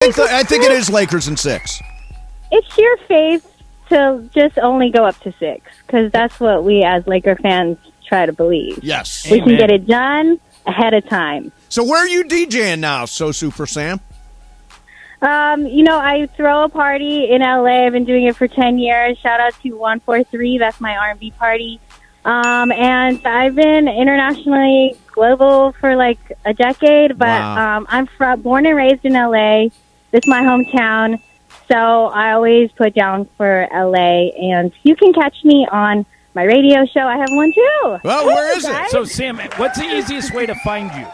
I think it is Lakers in 6. It's sheer faith to just only go up to 6, because that's what we as Laker fans try to believe. Yes. We can get it done ahead of time. So where are you DJing now, So Super Sam? I throw a party in LA. I've been doing it for 10 years. Shout out to 143. That's my R&B party. And I've been internationally global for like a decade, but Wow. I'm born and raised in LA. This is my hometown. So I always put down for LA, and you can catch me on my radio show. I have one too. Well, where is it? So, Sam, what's the easiest way to find you?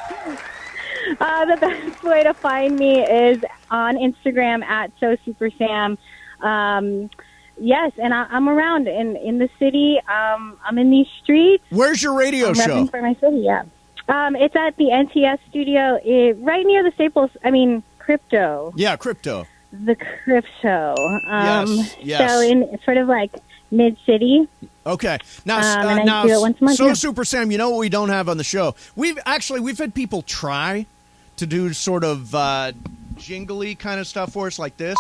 The best way to find me is on Instagram at SoSuperSam. Yes, and I'm around in the city. I'm in these streets. Where's your radio show? Repping for my city, yeah. It's at the NTS studio, right near the Staples. Crypto. Yeah, Crypto. The Crypto. Yes. So in sort of like mid-city. Okay. Now, and I do it once a month. So Super Sam, you know what we don't have on the show? We've had people try to do sort of jingly kind of stuff for us like this.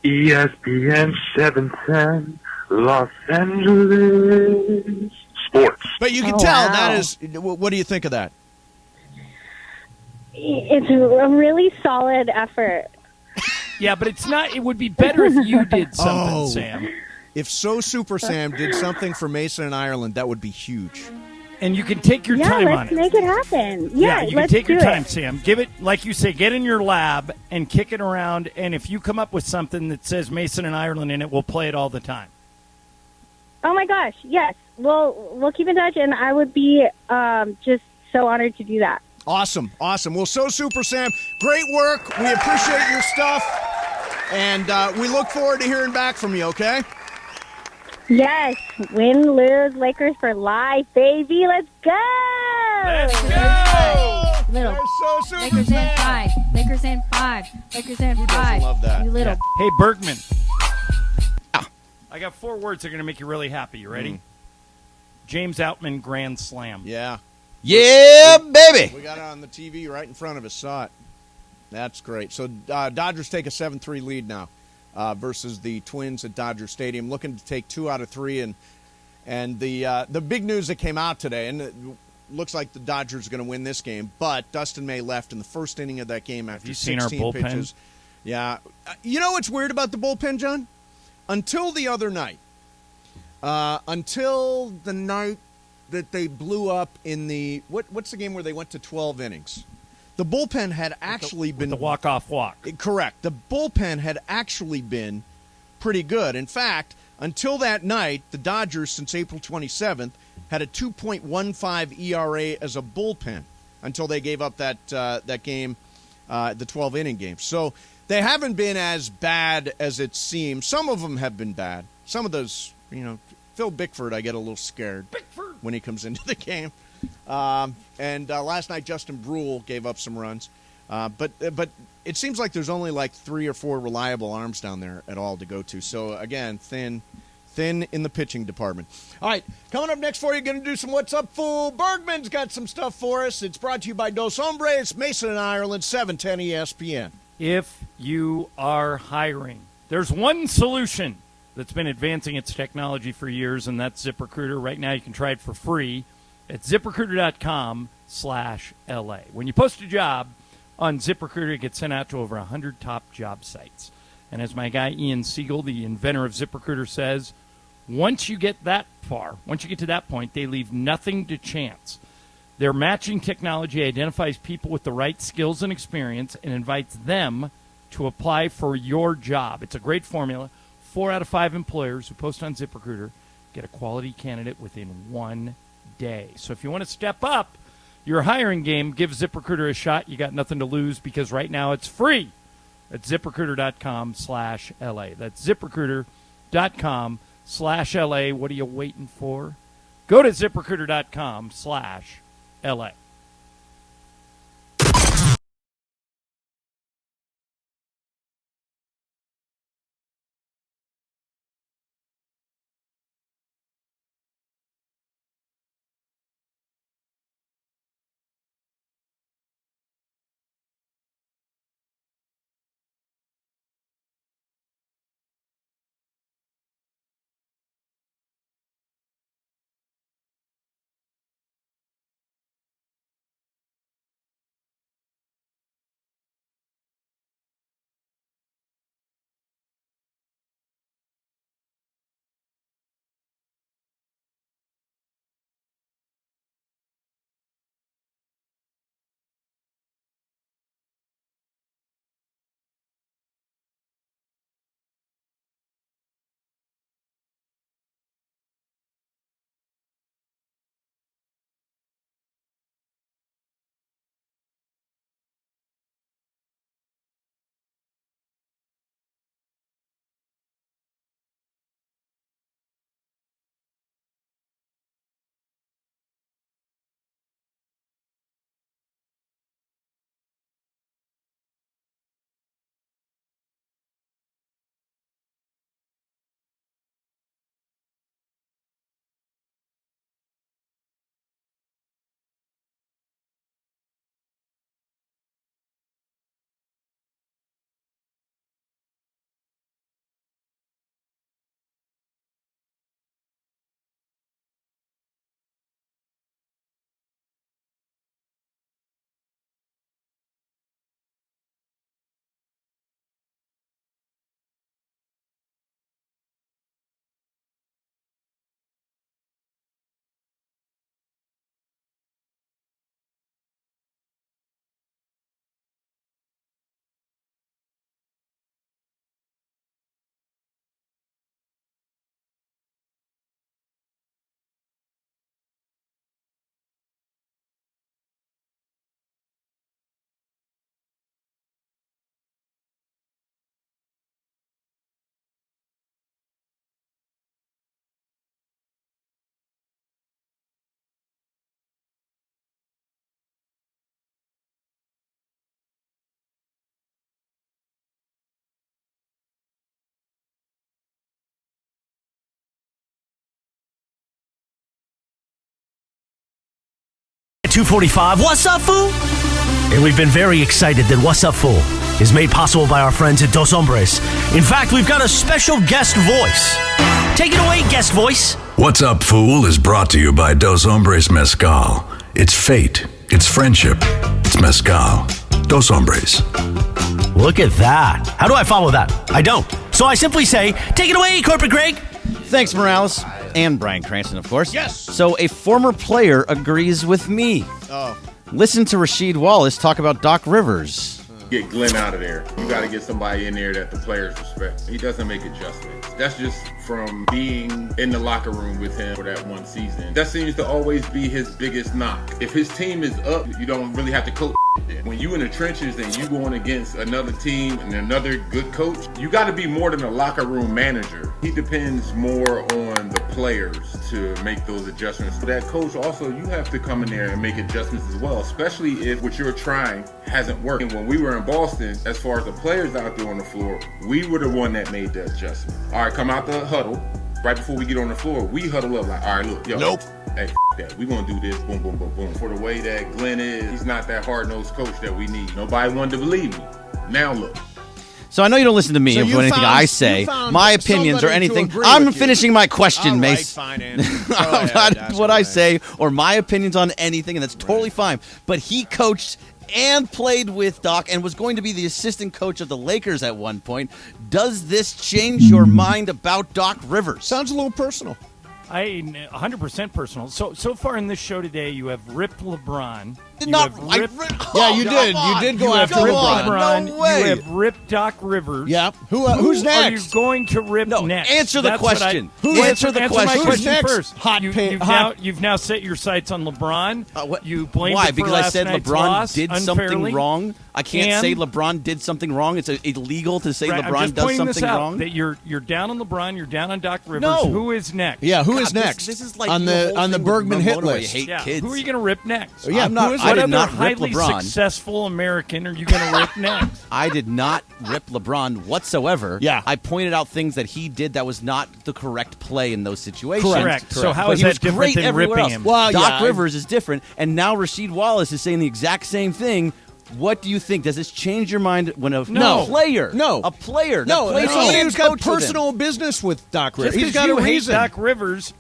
ESPN 710, Los Angeles Sports. But you can tell that is. What do you think of that? It's a really solid effort. Yeah, but it's not. It would be better if you did something, Sam. If So Super Sam did something for Mason and Ireland, that would be huge. And you can take your time on it. Let's make it happen. Yeah, you can take your time, it. Sam. Give it, like you say, get in your lab and kick it around. And if you come up with something that says Mason and Ireland in it, we'll play it all the time. Oh my gosh, yes. We'll keep in touch, and I would be just so honored to do that. Awesome. Well, So Super Sam, great work. We appreciate your stuff, and we look forward to hearing back from you. Okay. Yes, win, lose, Lakers for life, baby. Let's go! Let's go! Little. There's So Super Lakers Sam. in 5. Lakers in 5. Lakers in 5. Who doesn't love that? You little. Hey, Bergman. I got 4 words that are going to make you really happy. You ready? James Outman Grand Slam. Yeah. Yeah, baby. We got it on the TV right in front of us. Saw it. That's great. So Dodgers take a 7-3 lead now versus the Twins at Dodger Stadium, looking to take 2 out of 3. And the big news that came out today, and it looks like the Dodgers are going to win this game, but Dustin May left in the first inning of that game after 16 seen our bullpen? pitches. Yeah. You know what's weird about the bullpen, John? Until the other night, until the night that they blew up in the what's the game where they went to 12 innings? The bullpen had actually been the walk-off walk. Correct. The bullpen had actually been pretty good. In fact, until that night, the Dodgers, since April 27th, had a 2.15 ERA as a bullpen until they gave up that game, the 12-inning game. So they haven't been as bad as it seems. Some of them have been bad. Some of those, Phil Bickford, I get a little scared when he comes into the game. And last night, Justin Brule gave up some runs. But it seems like there's only like 3 or 4 reliable arms down there at all to go to. So, again, thin in the pitching department. All right, coming up next for you, going to do some What's Up, Fool. Bergman's got some stuff for us. It's brought to you by Dos Hombres, Mason and Ireland, 710 ESPN. If you are hiring, there's one solution that's been advancing its technology for years, and that's ZipRecruiter. Right now you can try it for free at ZipRecruiter.com/LA. When you post a job on ZipRecruiter, it gets sent out to over 100 top job sites. And as my guy Ian Siegel, the inventor of ZipRecruiter, says, once you get to that point, they leave nothing to chance. Their matching technology identifies people with the right skills and experience and invites them to apply for your job. It's a great formula. 4 out of 5 employers who post on ZipRecruiter get a quality candidate within 1 day. So if you want to step up your hiring game, give ZipRecruiter a shot. You got nothing to lose because right now it's free at ZipRecruiter.com/LA. That's ZipRecruiter.com/LA. What are you waiting for? Go to ZipRecruiter.com/LA. 245. What's up, fool? And we've been very excited that What's Up, Fool is made possible by our friends at Dos Hombres. In fact, we've got a special guest voice. Take it away, guest voice. What's Up, Fool is brought to you by Dos Hombres Mezcal. It's fate. It's friendship. It's mezcal. Dos Hombres. Look at that. How do I follow that? I don't. So I simply say, take it away, Corporate Greg. Thanks, Morales. And Brian Cranston, of course. Yes. So a former player agrees with me. Oh. Listen to Rasheed Wallace talk about Doc Rivers. Get Glenn out of there. You got to get somebody in there that the players respect. He doesn't make adjustments. That's just from being in the locker room with him for that one season. That seems to always be his biggest knock. If his team is up, you don't really have to coach. When you in the trenches and you going against another team and another good coach, you got to be more than a locker room manager. He depends more on the players to make those adjustments. That coach also, you have to come in there and make adjustments as well, especially if what you're trying hasn't worked. And when we were in Boston, as far as the players out there on the floor, we were the one that made the adjustment. All right, come out the huddle. Right before we get on the floor, we huddle up like, all right, look, yo. Nope. Hey, that. We gonna do this, boom, boom, boom, boom. For the way that Glenn is, he's not that hard-nosed coach that we need. Nobody wanted to believe me. Now look. So I know you don't listen to me So or you anything found- I you say, found my opinions or somebody to anything. agree I'm with you. finishing my question, All right, Mace. fine, Andrew. Go I'm ahead, not ask what I away. say or my opinions on anything, and that's totally fine. But he coached and played with Doc and was going to be the assistant coach of the Lakers at one point. Does this change your mind about Doc Rivers? Sounds a little personal. 100% personal. So far in this show today, you have ripped LeBron. Did You not. have I ripped- Yeah, you come did. on. You did go You have after ripped LeBron. LeBron. No way. You have ripped Doc Rivers. Yeah. Who's next? Are you going to rip No, next? answer the That's what question. I, Answer the my question. Who's question next? first. Hot You've hot- now set your sights on LeBron. What? You blamed Why? it for Because I last said night's LeBron loss did unfairly. something wrong. I can't And- say LeBron did something wrong. It's illegal to say Right, I'm LeBron just does pointing something this out, wrong. That you're down on LeBron. You're down on Doc Rivers. No. Who is next? Yeah, who is God, next? This is like on the the whole on the thing with Bergman hit Ramona where you list. hate Yeah. kids. Who are you going to rip next? Yeah, I'm not. who is I What did other not rip highly LeBron. successful American are you going to rip next? I did not rip LeBron whatsoever. Yeah. I pointed out things that he did that was not the correct play in those situations. Correct. So how But is he that was different great than everywhere ripping else. him? Well, Doc yeah, Rivers is different, and now Rasheed Wallace is saying the exact same thing. What do you think? Does this change your mind when a No. player, No. a player, that No, plays somebody and who's got coach with him? personal business with Doc Rivers. Just He's because got you a hate reason. Doc Rivers,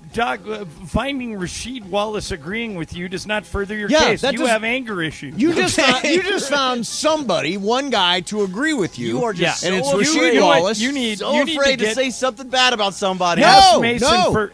finding Rasheed Wallace agreeing with you does not further your Yeah, case. that You does- have anger issues. You just found somebody, one guy, to agree with you. You are just and so it's afraid. Rasheed You know what? Wallace. You need so you need afraid to, get- say something bad about somebody. No.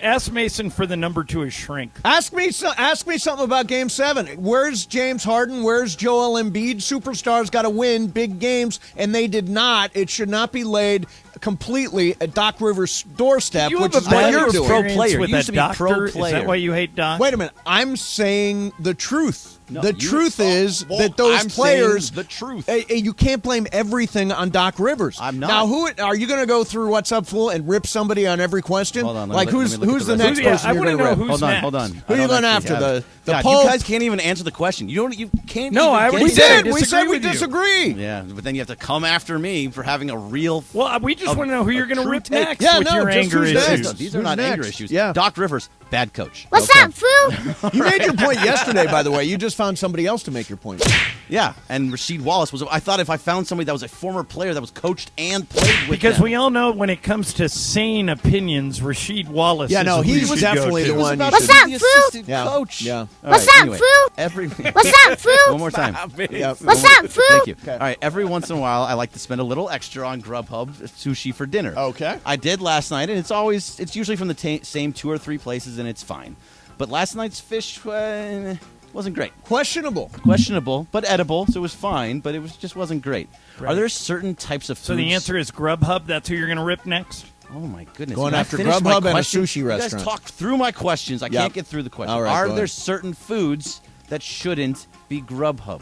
Ask Mason for the number to his shrink. Ask me something about Game 7. Where's James Harden? Where's Joel Embiid? Superstars got to win big games, and they did not. It should not be laid completely at Doc Rivers' doorstep, You which have is a what bad you're doing. pro experience player. with You a used to be doctor. pro Is player. that why you hate Doc? Wait a minute. I'm saying the truth. No, the you- truth is well, that those I'm players. saying the truth. You can't blame everything on Doc Rivers. I'm not. Now, who are you going to go through What's Up, Fool, and rip somebody on every question? Hold on, let like me look who's at the the next rest. person I you're wanna going to know rip? who's Hold on, next. hold on. Who I are you don't going actually after? have- The God, Pope? you guys can't even answer the question. You can't. No, even I get already We it. said did. We said we with you. disagree. Yeah, but then you have to come after me for having a real. Well, we just want to know who you're going to true rip take. next Yeah, with no, your just anger who's issues. next? These are Who's not anger next? issues. Yeah. Doc Rivers, bad coach. What's up, fool? You made your point yesterday, by the way. You just found somebody else to make your point. Yeah, and Rasheed Wallace was. I thought if I found somebody that was a former player that was coached and played with Because them. we all know when it comes to sane opinions, Rasheed Wallace Yeah, is no, who he you was should go definitely to. the one. What's Be up, the fool? assistant Yeah. coach. Yeah. All What's right, up, anyway, fool? Every What's up, fool? one more time. Yep. What's up, fool? Thank you. All right, every once in a while, I like to spend a little extra on Grubhub sushi for dinner. Okay. I did last night, and it's usually from the same 2 or 3 places, and it's fine. But last night's fish wasn't great. Questionable, but edible, so it was fine, but it just wasn't great. Right. Are there certain types of foods? So the answer is Grubhub. That's who you're going to rip next? Oh, my goodness. Going Can I after finish my Grubhub and a question? sushi You restaurant. guys talk through my questions. I Yep. can't get through the question. All right, Are go there ahead. certain foods that shouldn't be Grubhub?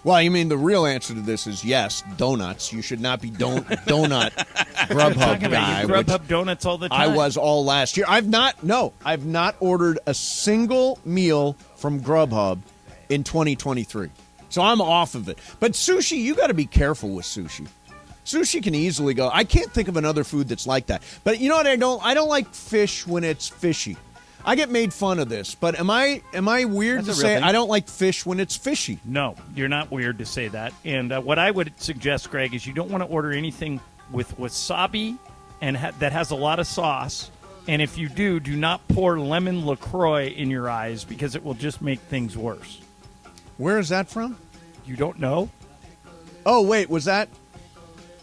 Well, you mean the real answer to this is yes, donuts. You should not be donut Grubhub Talking about guy. you which Grubhub donuts all the I time. was all last year. I've not ordered a single meal from Grubhub in 2023. So I'm off of it. But sushi, you got to be careful with sushi. Sushi can easily go. I can't think of another food that's like that. But you know what I don't like fish when it's fishy. I get made fun of this, but am I weird That's to a real say thing. I don't like fish when it's fishy? No, you're not weird to say that. And what I would suggest, Greg, is you don't want to order anything with wasabi and that has a lot of sauce. And if you do not pour lemon LaCroix in your eyes because it will just make things worse. Where is that from? You don't know? Oh, wait, was that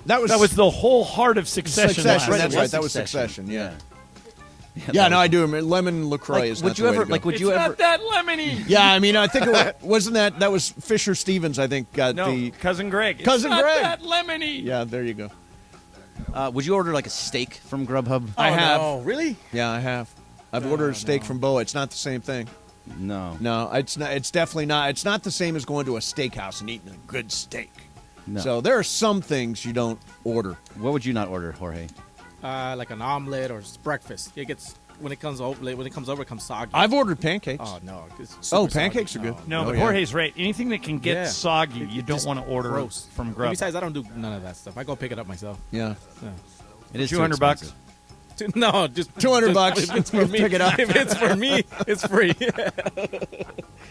was the whole heart of Succession. Succession. last That's week. right. That was Succession. Yeah, no, I do remember. Lemon LaCroix is not would the you way ever to go. like? Would It's you ever? not that lemony. Yeah, I mean, I think wasn't that was Fisher Stevens. I think got No, the Cousin Greg. Cousin it's not Greg. that lemony. Yeah, there you go. Would you order like a steak from Grubhub? I have. Oh, really? Yeah, I have. I've ordered a steak from Boa. It's not the same thing. No. No, it's not. It's definitely not. It's not the same as going to a steakhouse and eating a good steak. No. So there are some things you don't order. What would you not order, Jorge? Like an omelet or breakfast. It gets when it comes over. It comes soggy. I've ordered pancakes. Oh no! It's Oh, super pancakes soggy. are good. No, Oh, but yeah. Jorge's right. Anything that can get Yeah. soggy, you don't just want to order gross. from And Grub. besides, I don't do none of that stuff. I go pick it up myself. Yeah. It is $200 $200. No, just $200. If it's for me, Pick it up. If it's for me, it's free.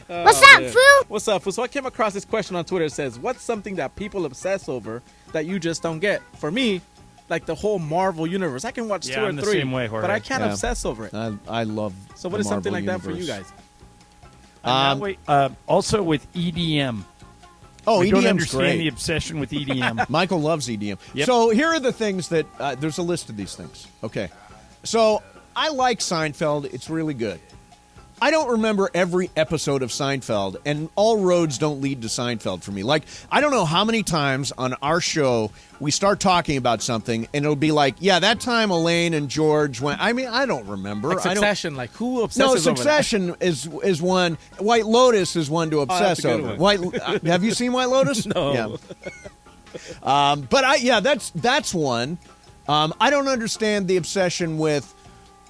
What's up, man. fool? What's up, fool? So I came across this question on Twitter. It says, "What's something that people obsess over that you just don't get?" For me, like the whole Marvel universe, I can watch Yeah, 2 or I'm the 3, same way, Jorge. but I can't Yeah. obsess over it. I love. So what the is something Marvel like that for you universe. guys? And that way, also with EDM. Oh, I don't EDM's understand great. the obsession with EDM. Michael loves EDM. Yep. So here are the things that there's a list of these things. Okay, so I like Seinfeld. It's really good. I don't remember every episode of Seinfeld, and all roads don't lead to Seinfeld for me. Like, I don't know how many times on our show we start talking about something, and it'll be like, yeah, that time Elaine and George went. I mean, I don't remember. Like I don't, Succession, like who obsesses no, over that? Succession is one. White Lotus is one to that's obsess a good over. one. Have you seen White Lotus? No. Yeah. But that's one. I don't understand the obsession with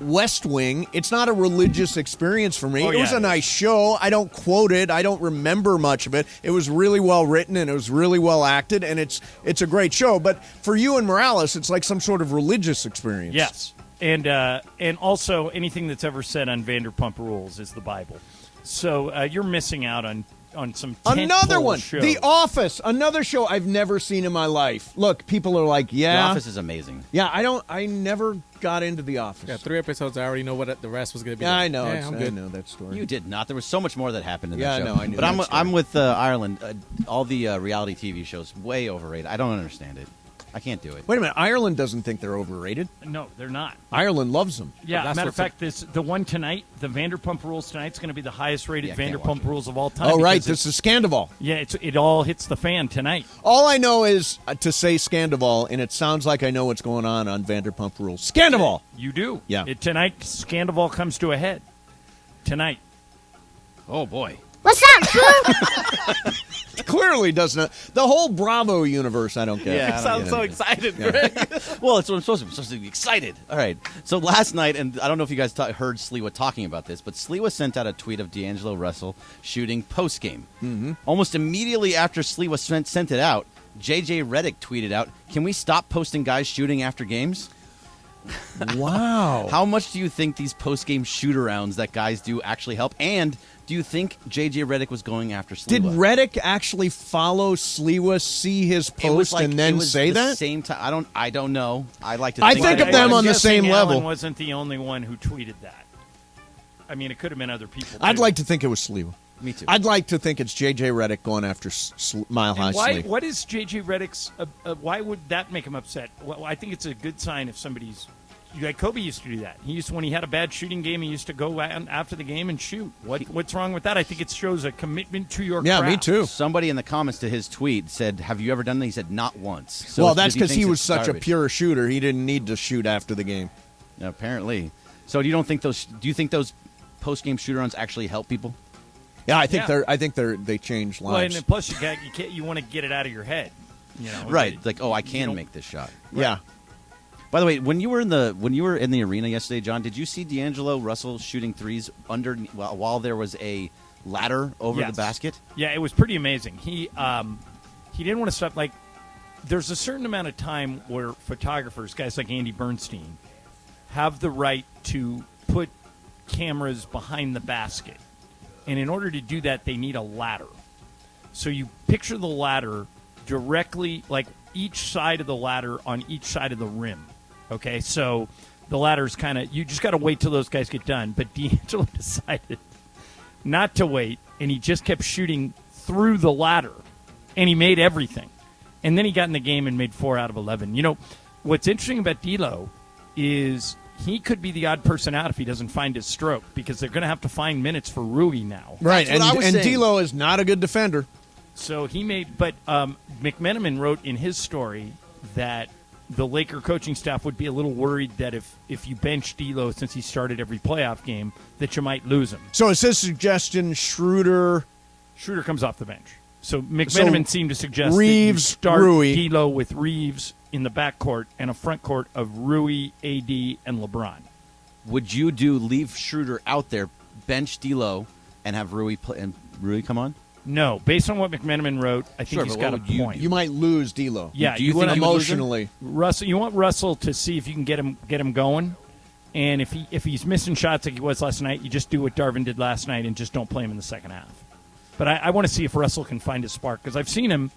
West Wing. It's not a religious experience for me. Oh, It was yeah, a it nice show. I don't quote it. I don't remember much of it. It was really well written and it was really well acted, and it's a great show. But for you and Morales, it's like some sort of religious experience. Yes, and also anything that's ever said on Vanderpump Rules is the Bible. So you're missing out on some Another tentpole one, shows. The Office, another show I've never seen in my life. Look, people are like, The yeah, Office is amazing. yeah. I never got into The Office. Yeah, 3 episodes. I already know what the rest was going to be. Yeah, like. I know. Yeah, I'm I good. know that story. You did not. There was so much more that happened in Yeah, that show. no, I knew But that story. I'm with Ireland. All the reality TV shows way overrated. I don't understand it. I can't do it. Wait a minute. Ireland doesn't think they're overrated. No, they're not. Ireland loves them. Yeah, that's matter of what's fact, the one tonight, the Vanderpump Rules tonight, is going to be the highest rated Yeah, I can't watch Vanderpump it. Rules of all time. Oh, right. because This is Scandival. yeah, it all hits the fan tonight. All I know is to say Scandival, and it sounds like I know what's going on Vanderpump Rules. Scandival! You do. Yeah. Tonight, Scandival comes to a head. Tonight. Oh boy. What's up, fool? Clearly doesn't. The whole Bravo universe, I don't get. Yeah, I don't Sounds get so it. excited, Yeah. Greg. Well, it's what I'm supposed to be. I'm supposed to be excited. All right. So last night, and I don't know if you guys heard Sliwa talking about this, but Sliwa sent out a tweet of D'Angelo Russell shooting post-game. Mm-hmm. Almost immediately after Sliwa sent it out, J.J. Redick tweeted out, "Can we stop posting guys shooting after games?" Wow. How much do you think these post-game shoot-arounds that guys do actually help? And do you think J.J. Redick was going after Sliwa? Did Reddick actually follow Sliwa, see his It was post, like- and it then was say the that? Same time. I don't know. I like to. I think think that of them it was. on the guessing same Alan level. wasn't the only one who tweeted that. I mean, it could have been other people. I'd too. like to think it was Sliwa. Me too. I'd like to think it's J.J. Reddick going after Mile High And why? Sliwa. What is J.J. Reddick's? Why would that make him upset? Well, I think it's a good sign if somebody's. Like Kobe used to do that. He used when he had a bad shooting game, he used to go after the game and shoot. What's wrong with that? I think it shows a commitment to your Yeah, craft. me too. Somebody in the comments to his tweet said, "Have you ever done that?" He said, "Not once." So Well, that's because he thinks was it's such a garbage. pure shooter. He didn't need to shoot after the game. Apparently. So do you don't think those? Do you think those post-game shoot-arounds actually help people? Yeah, I think Yeah. they change Well, lives. and plus you want to get it out of your head. You know, Right. Like, oh, I can don't- make this shot. Yeah. By the way, when you were in the arena yesterday, John, did you see D'Angelo Russell shooting threes while there was a ladder over Yes. the basket? Yeah, it was pretty amazing. He didn't want to stop. Like, there's a certain amount of time where photographers, guys like Andy Bernstein, have the right to put cameras behind the basket. And in order to do that, they need a ladder. So you picture the ladder directly, like each side of the ladder on each side of the rim. Okay, so the ladder's kind of, you just got to wait till those guys get done. But D'Angelo decided not to wait, and he just kept shooting through the ladder, and he made everything. And then he got in the game and made 4 out of 11. You know, what's interesting about D'Lo is he could be the odd person out if he doesn't find his stroke, because they're going to have to find minutes for Rui now. Right, That's what I was saying. D'Lo is not a good defender. So he made, but McMenamin wrote in his story that the Laker coaching staff would be a little worried that if you bench D'Lo since he started every playoff game, that you might lose him. So is his suggestion Schroeder comes off the bench. So McMenamin seemed to suggest Reeves, that you start Rui. D'Lo with Reeves in the backcourt and a front court of Rui, AD, and LeBron. Would you leave Schroeder out there, bench D'Lo, and have Rui come on? No, based on what McMenamin wrote, I think he's got a point. You might lose D'Lo. Yeah, Do you think emotionally? Russell, you want Russell to see if you can get him going, and if he's missing shots like he was last night, you just do what Darvin did last night and just don't play him in the second half. But I want to see if Russell can find his spark, because I've seen him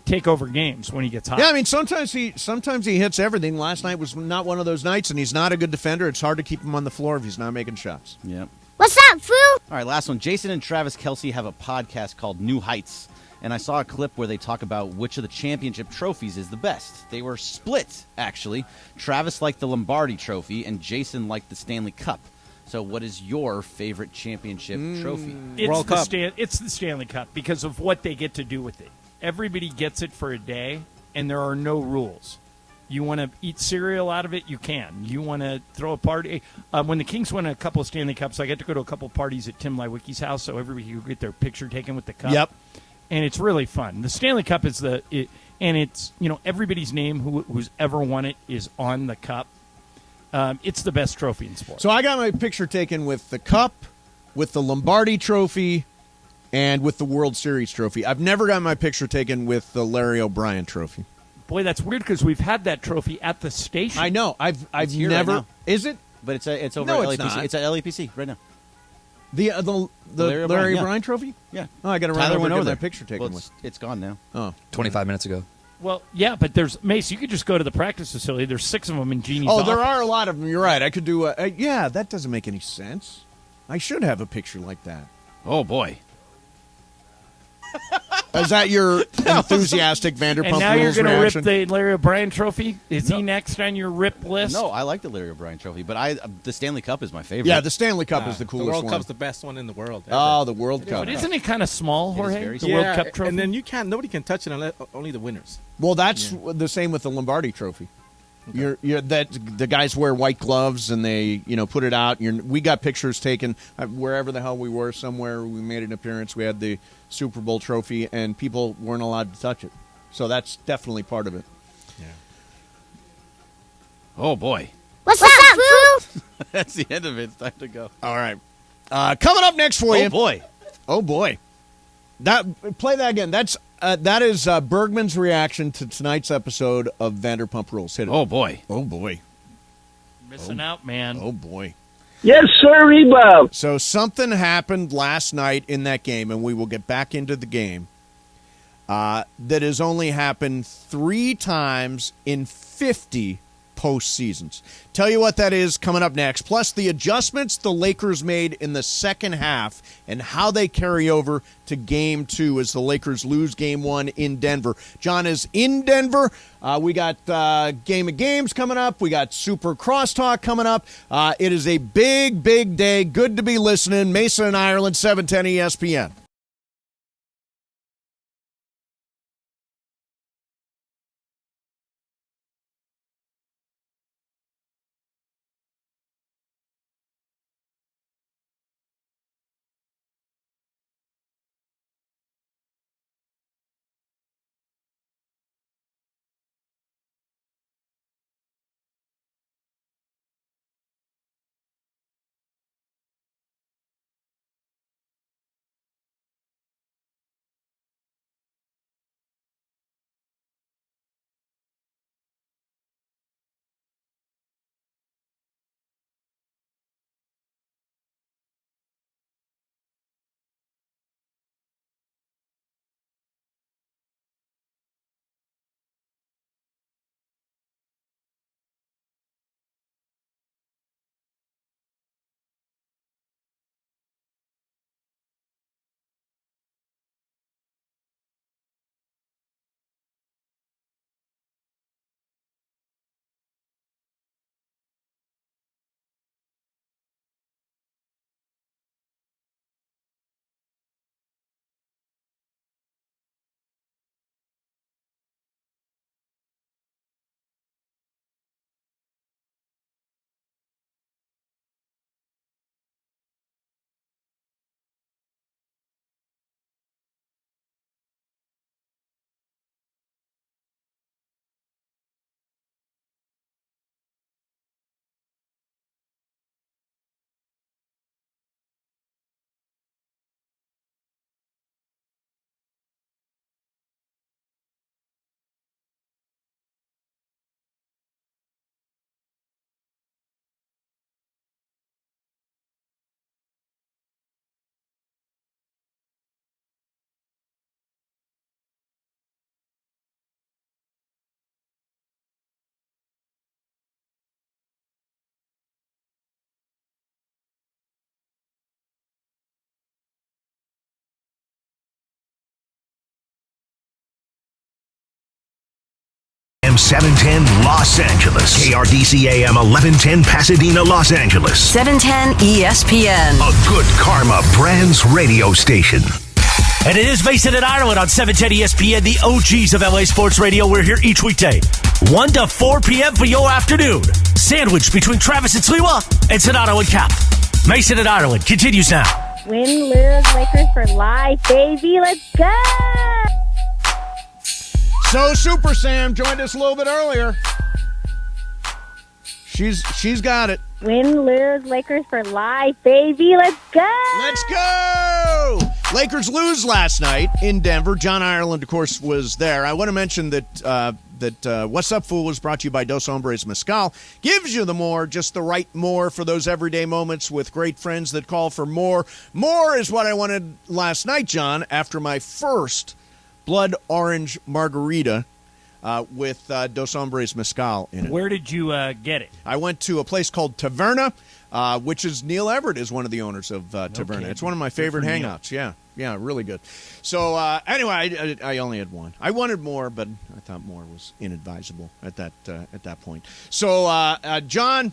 take over games when he gets hot. Yeah, I mean sometimes he hits everything. Last night was not one of those nights, and he's not a good defender. It's hard to keep him on the floor if he's not making shots. Yep. What's up, fool? All right, last one. Jason and Travis Kelce have a podcast called New Heights, and I saw a clip where they talk about which of the championship trophies is the best. They were split, actually. Travis liked the Lombardi Trophy, and Jason liked the Stanley Cup. So what is your favorite championship trophy? World Cup. It's the Stanley Cup because of what they get to do with it. Everybody gets it for a day, and there are no rules. You want to eat cereal out of it, you can. You want to throw a party. When the Kings won a couple of Stanley Cups, I get to go to a couple of parties at Tim Lewicki's house, so everybody can get their picture taken with the cup. Yep. And it's really fun. The Stanley Cup is and it's, everybody's name who's ever won it is on the cup. It's the best trophy in sports. So I got my picture taken with the cup, with the Lombardi Trophy, and with the World Series trophy. I've never got my picture taken with the Larry O'Brien Trophy. Boy, that's weird because we've had that trophy at the station. I know. I've here never. right now. Is it? But it's over No, at it's LAPC. not. It's at LAPC right now. The Larry yeah. O'Brien Trophy? Yeah. Oh, I got to run Tyler over went and over get there. my picture taken Well, with. it's gone now. Oh, 25 minutes ago. Well, yeah, but there's Mace. You could just go to the practice facility. There's 6 of them in Jeannie's Oh, office. there are a lot of them. You're right. I could do yeah, that doesn't make any sense. I should have a picture like that. Oh, boy. Is that your enthusiastic Vanderpump And now you're Rules going to rip reaction? the Larry O'Brien trophy? Is he next on your rip list? No, I like the Larry O'Brien Trophy, but the Stanley Cup is my favorite. Yeah, the Stanley Cup is the The coolest World one. Cup's the best one in the world. Ever. Oh, the World Cup. But isn't it kind of small, Jorge? very The small. World Cup trophy? And then nobody can touch it unless only the winners. Well, that's the same with the Lombardi Trophy. You're that the guys wear white gloves and they put it out. We got pictures taken wherever the hell we were. Somewhere we made an appearance. We had the Super Bowl trophy and people weren't allowed to touch it. So that's definitely part of it. Yeah. Oh, boy. What's up, fool? That's the end of it. It's time to go. All right. Coming up next for you. Oh, boy. Oh boy. Play that again. That is Bergman's reaction to tonight's episode of Vanderpump Rules. Hit it. Oh, boy. Oh boy. Missing out, man. Oh boy. Yes, sir, Rebo. So something happened last night in that game, and we will get back into the game, that has only happened 3 times in 50 postseasons. Tell you what that is coming up next, plus the adjustments the Lakers made in the second half and how they carry over to Game 2 as the Lakers lose Game 1 in Denver. John is in Denver. We got Game of Games coming up. We got Super Crosstalk coming up. It is a big, big day. Good to be listening. Mason and Ireland, 710 ESPN. AM 710 Los Angeles. KRDC AM 1110 Pasadena, Los Angeles. 710 ESPN. A good karma brands radio station. And it is Mason and Ireland on 710 ESPN, the OGs of LA Sports Radio. We're here each weekday, 1 to 4 p.m. for your afternoon. Sandwich between Travis and Sliwa and Sonato and Cap. Mason and Ireland continues now. Win, lose, Lakers for life, baby. Let's go. So Super Sam joined us a little bit earlier. She's got it. Win, lose, Lakers for life, baby. Let's go. Let's go. Lakers lose last night in Denver. John Ireland, of course, was there. I want to mention that What's Up, Fool was brought to you by Dos Hombres Mezcal. Gives you the more, just the right more for those everyday moments with great friends that call for more. More is what I wanted last night, John, after my first blood orange margarita with Dos Hombres Mezcal in it. Where did you get it? I went to a place called Taverna, which is Neil Everett is one of the owners of Taverna. Okay. It's one of my favorite hangouts. Yeah, really good. So anyway, I only had one. I wanted more, but I thought more was inadvisable at that point. So John,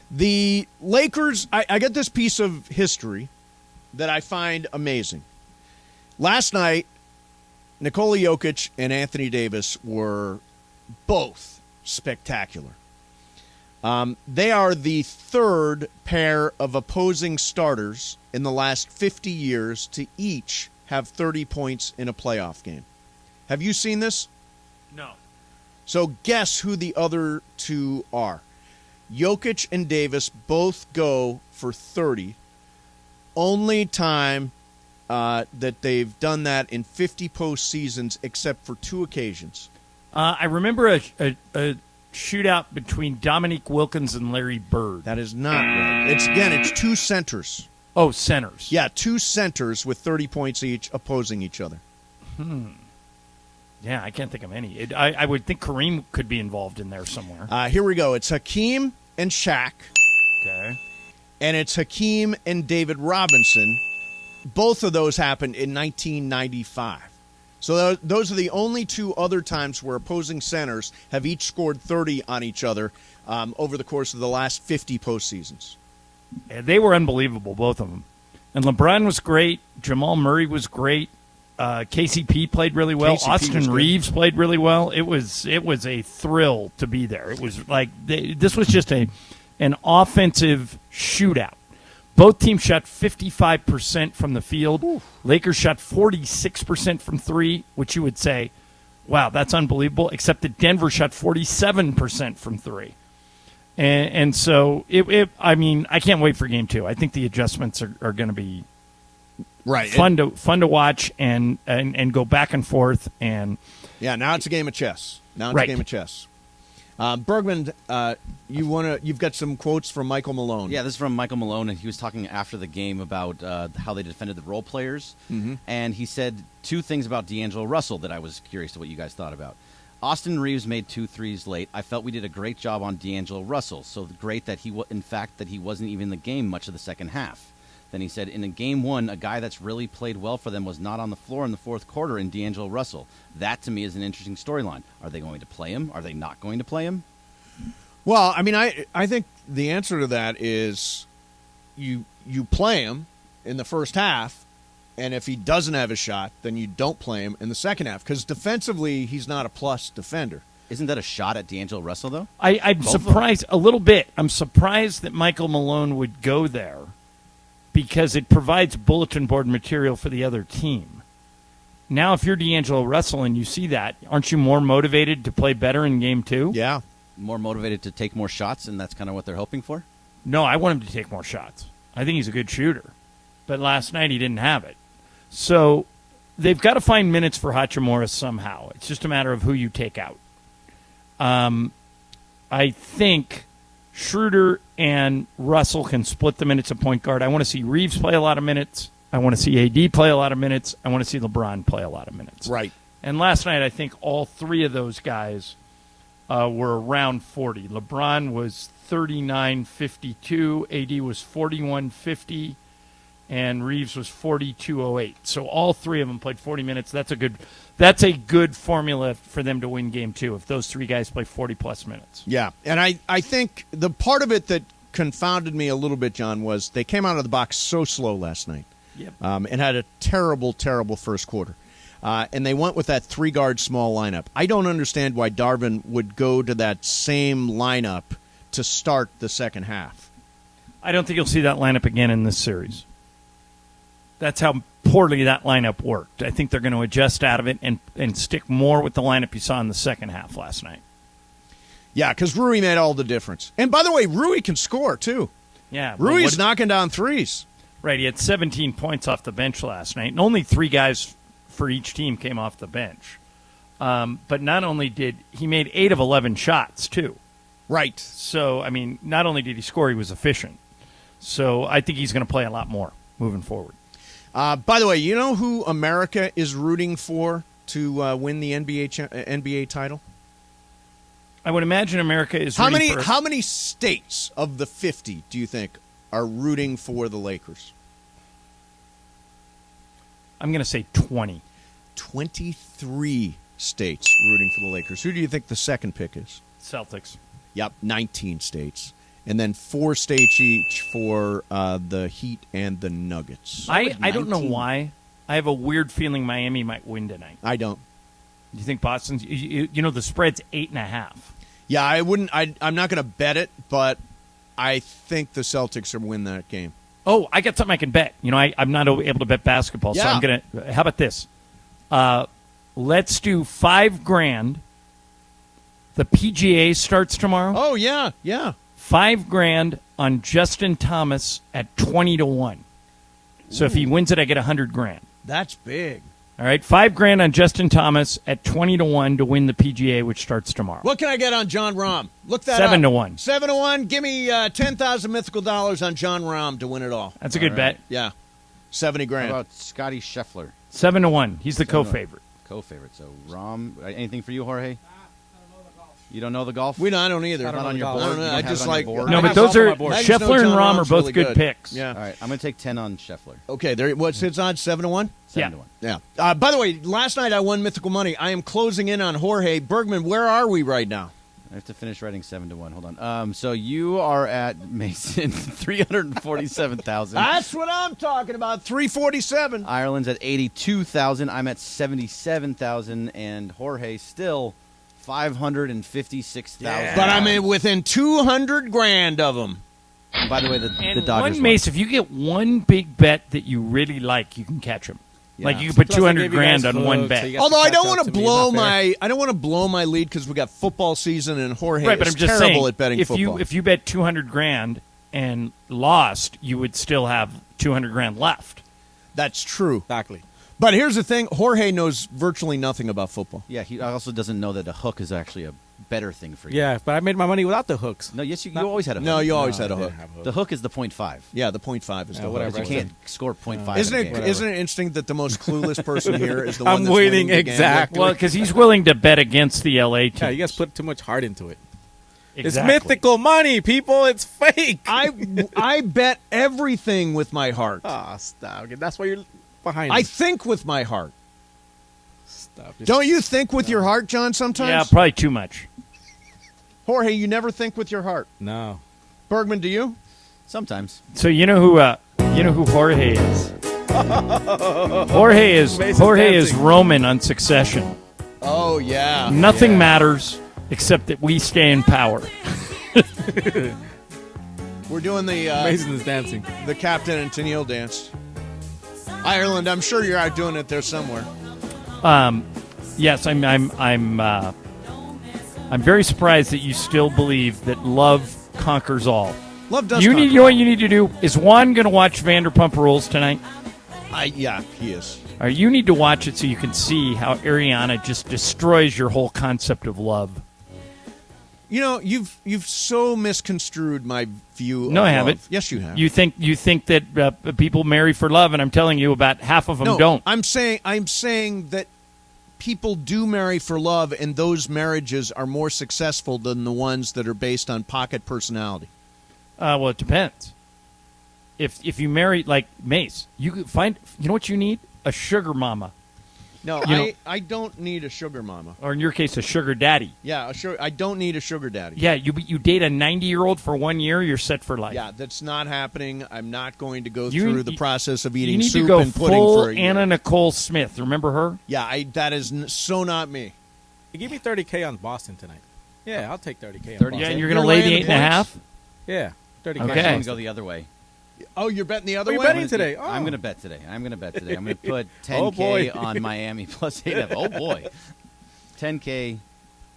the Lakers. I get this piece of history that I find amazing. Last night, Nikola Jokic and Anthony Davis were both spectacular. They are the third pair of opposing starters in the last 50 years to each have 30 points in a playoff game. Have you seen this? No. So guess who the other two are. Jokic and Davis both go for 30. Only time that they've done that in 50 postseasons except for two occasions. I remember a shootout between Dominique Wilkins and Larry Bird. That is not right. It's two centers. Oh, centers. Yeah, two centers with 30 points each opposing each other. Yeah, I can't think of any. I would think Kareem could be involved in there somewhere. Here we go. It's Hakeem and Shaq. Okay. And it's Hakeem and David Robinson. Both of those happened in 1995. So those are the only two other times where opposing centers have each scored 30 on each other over the course of the last 50 postseasons. Yeah, they were unbelievable, both of them. And LeBron was great. Jamal Murray was great. KCP played really well. KCP Austin Reeves played really well. It was a thrill to be there. It was like this was just an offensive shootout. Both teams shot 55% from the field. Ooh. Lakers shot 46% from three, which you would say, wow, that's unbelievable, except that Denver shot 47% from three. And so, I can't wait for Game 2. I think the adjustments are going to be fun to watch and go back and forth. And yeah, now it's a game of chess. A game of chess. Bergman, you've got some quotes from Michael Malone. Yeah, this is from Michael Malone, and he was talking after the game about how they defended the role players. Mm-hmm. And he said two things about D'Angelo Russell that I was curious to what you guys thought about. Austin Reeves made 2 threes late. I felt we did a great job on D'Angelo Russell. So great that he wasn't even in the game much of the second half. Then he said, in a game 1, a guy that's really played well for them was not on the floor in the fourth quarter in D'Angelo Russell. That, to me, is an interesting storyline. Are they going to play him? Are they not going to play him? Well, I mean, I think the answer to that is you play him in the first half, and if he doesn't have a shot, then you don't play him in the second half, because defensively, he's not a plus defender. Isn't that a shot at D'Angelo Russell, though? I'm surprised a little bit. I'm surprised that Michael Malone would go there, because it provides bulletin board material for the other team. Now, if you're D'Angelo Russell and you see that, aren't you more motivated to play better in Game 2? Yeah. More motivated to take more shots, and that's kind of what they're hoping for? No, I want him to take more shots. I think he's a good shooter. But last night he didn't have it. So they've got to find minutes for Hachimura somehow. It's just a matter of who you take out. I think Schroeder and Russell can split the minutes at point guard. I want to see Reeves play a lot of minutes. I want to see AD play a lot of minutes. I want to see LeBron play a lot of minutes. Right. And last night, I think all three of those guys were around 40. LeBron was 39.52. AD was 41.50. and Reeves was 42.08. So all three of them played 40 minutes. That's a good formula for them to win game 2 if those three guys play 40-plus minutes. Yeah, and I think the part of it that confounded me a little bit, John, was they came out of the box so slow last night. Yep. And had a terrible, terrible first quarter. And they went with that 3-guard small lineup. I don't understand why Darvin would go to that same lineup to start the second half. I don't think you'll see that lineup again in this series. That's how poorly that lineup worked. I think they're going to adjust out of it and stick more with the lineup you saw in the second half last night. Yeah, because Rui made all the difference. And by the way, Rui can score, too. Yeah. Rui's knocking down threes. Right, he had 17 points off the bench last night, and only 3 guys for each team came off the bench. But not only did he made 8 of 11 shots, too. Right. So, I mean, not only did he score, he was efficient. So I think he's going to play a lot more moving forward. By the way, you know who America is rooting for to win the NBA title? I would imagine America is How many states of the 50 do you think are rooting for the Lakers? I'm going to say 20. 23 states rooting for the Lakers. Who do you think the second pick is? Celtics. Yep, 19 states. And then 4 states each for the Heat and the Nuggets. I don't know why. I have a weird feeling Miami might win tonight. I don't. Do you think Boston's... You know, the spread's 8.5. Yeah, I wouldn't... I'm not going to bet it, but I think the Celtics will win that game. Oh, I got something I can bet. You know, I'm not able to bet basketball, so I'm going to... How about this? Let's do $5,000. The PGA starts tomorrow. Oh, yeah. $5,000 on Justin Thomas at 20-1. So if he wins it, I get $100,000. That's big. All right, $5,000 on Justin Thomas at 20-1 to win the PGA, which starts tomorrow. What can I get on John Rahm? Look that 7-1. 7-1. Give me 10,000 mythical dollars on John Rahm to win it all. That's a good bet. Yeah, $70,000. How about Scotty Scheffler? 7-1. He's the co-favorite. Co-favorite. So Rahm. Anything for you, Jorge? You don't know the golf? I don't either. Not on your board. I don't know. I just like. No, but those are Scheffler and Rahm are both really good picks. Yeah. All right, I'm going to take 10 on Scheffler. Okay, there. What's its odds? 7-1. 7-1. Yeah. By the way, last night I won mythical money. I am closing in on Jorge Bergman. Where are we right now? I have to finish writing 7-1. Hold on. So you are at Mason 347,000. That's what I'm talking about. 347. Ireland's at 82,000. I'm at 77,000, and Jorge still 556,000. Yeah. But I'm within $200,000 of them. And by the way, the Dodgers. One Mace, if you get one big bet that you really like, you can catch him. Yeah. Like you can put $200,000 on one bet. Although I don't want to blow my lead because we got football season and Jorge right, but is I'm just terrible saying, at betting football. If you bet $200,000 and lost, you would still have $200,000 left. That's true. Exactly. But here's the thing: Jorge knows virtually nothing about football. Yeah, he also doesn't know that a hook is actually a better thing for you. Yeah, but I made my money without the hooks. No, yes, you always had a hook. No, you always had a hook. The hook is the 0.5. Yeah, the 0.5 is the hook. Whatever. You can't score 0.5. Isn't it interesting that the most clueless person here is the one I'm that's waiting winning exactly. Well, because he's willing to bet against the LA team. Yeah, you guys put too much heart into it. Exactly. It's mythical money, people. It's fake. I bet everything with my heart. Oh, stop. That's why you're behind. I think with my heart. Stop. Don't you think with your heart, John, sometimes? Yeah, probably too much. Jorge, you never think with your heart. No. Bergman, do you? Sometimes. So you know who Jorge is? Jorge is Roman on Succession. Oh yeah. Nothing matters except that we stay in power. We're doing the Mason is dancing. The Captain and Tennille dance. Ireland, I'm sure you're out doing it there somewhere. Yes, I'm very surprised that you still believe that love conquers all. Love does. You know what you need to do? Is Juan going to watch Vanderpump Rules tonight? Yeah, he is. All right, you need to watch it so you can see how Ariana just destroys your whole concept of love. You know, you've so misconstrued my view. No, of I haven't. love. Yes, you have. You think that people marry for love, and I'm telling you, about half of them don't. I'm saying that people do marry for love, and those marriages are more successful than the ones that are based on pocket personality. Well, it depends. if you marry like Mace, you could find. You know what you need? A sugar mama. No, You know- I don't need a sugar mama. Or in your case, a sugar daddy. Yeah, I don't need a sugar daddy. Yeah, you date a 90-year-old for 1 year, you're set for life. Yeah, that's not happening. I'm not going to go You- through the process of eating you need soup to go and pudding full for a year. Anna Nicole Smith. Remember her? Yeah, that is so not me. You give me 30K on Boston tonight. Yeah, I'll take 30K on 30K? Boston. Yeah, and you're going to lay the 8.5? Yeah, 30K. Okay. I'm going to go the other way. Oh, you're betting the other Oh, you're way? betting today. Oh. I'm going to bet today. I'm going to put 10K Oh, boy. on Miami plus 8.5. Oh, boy. 10K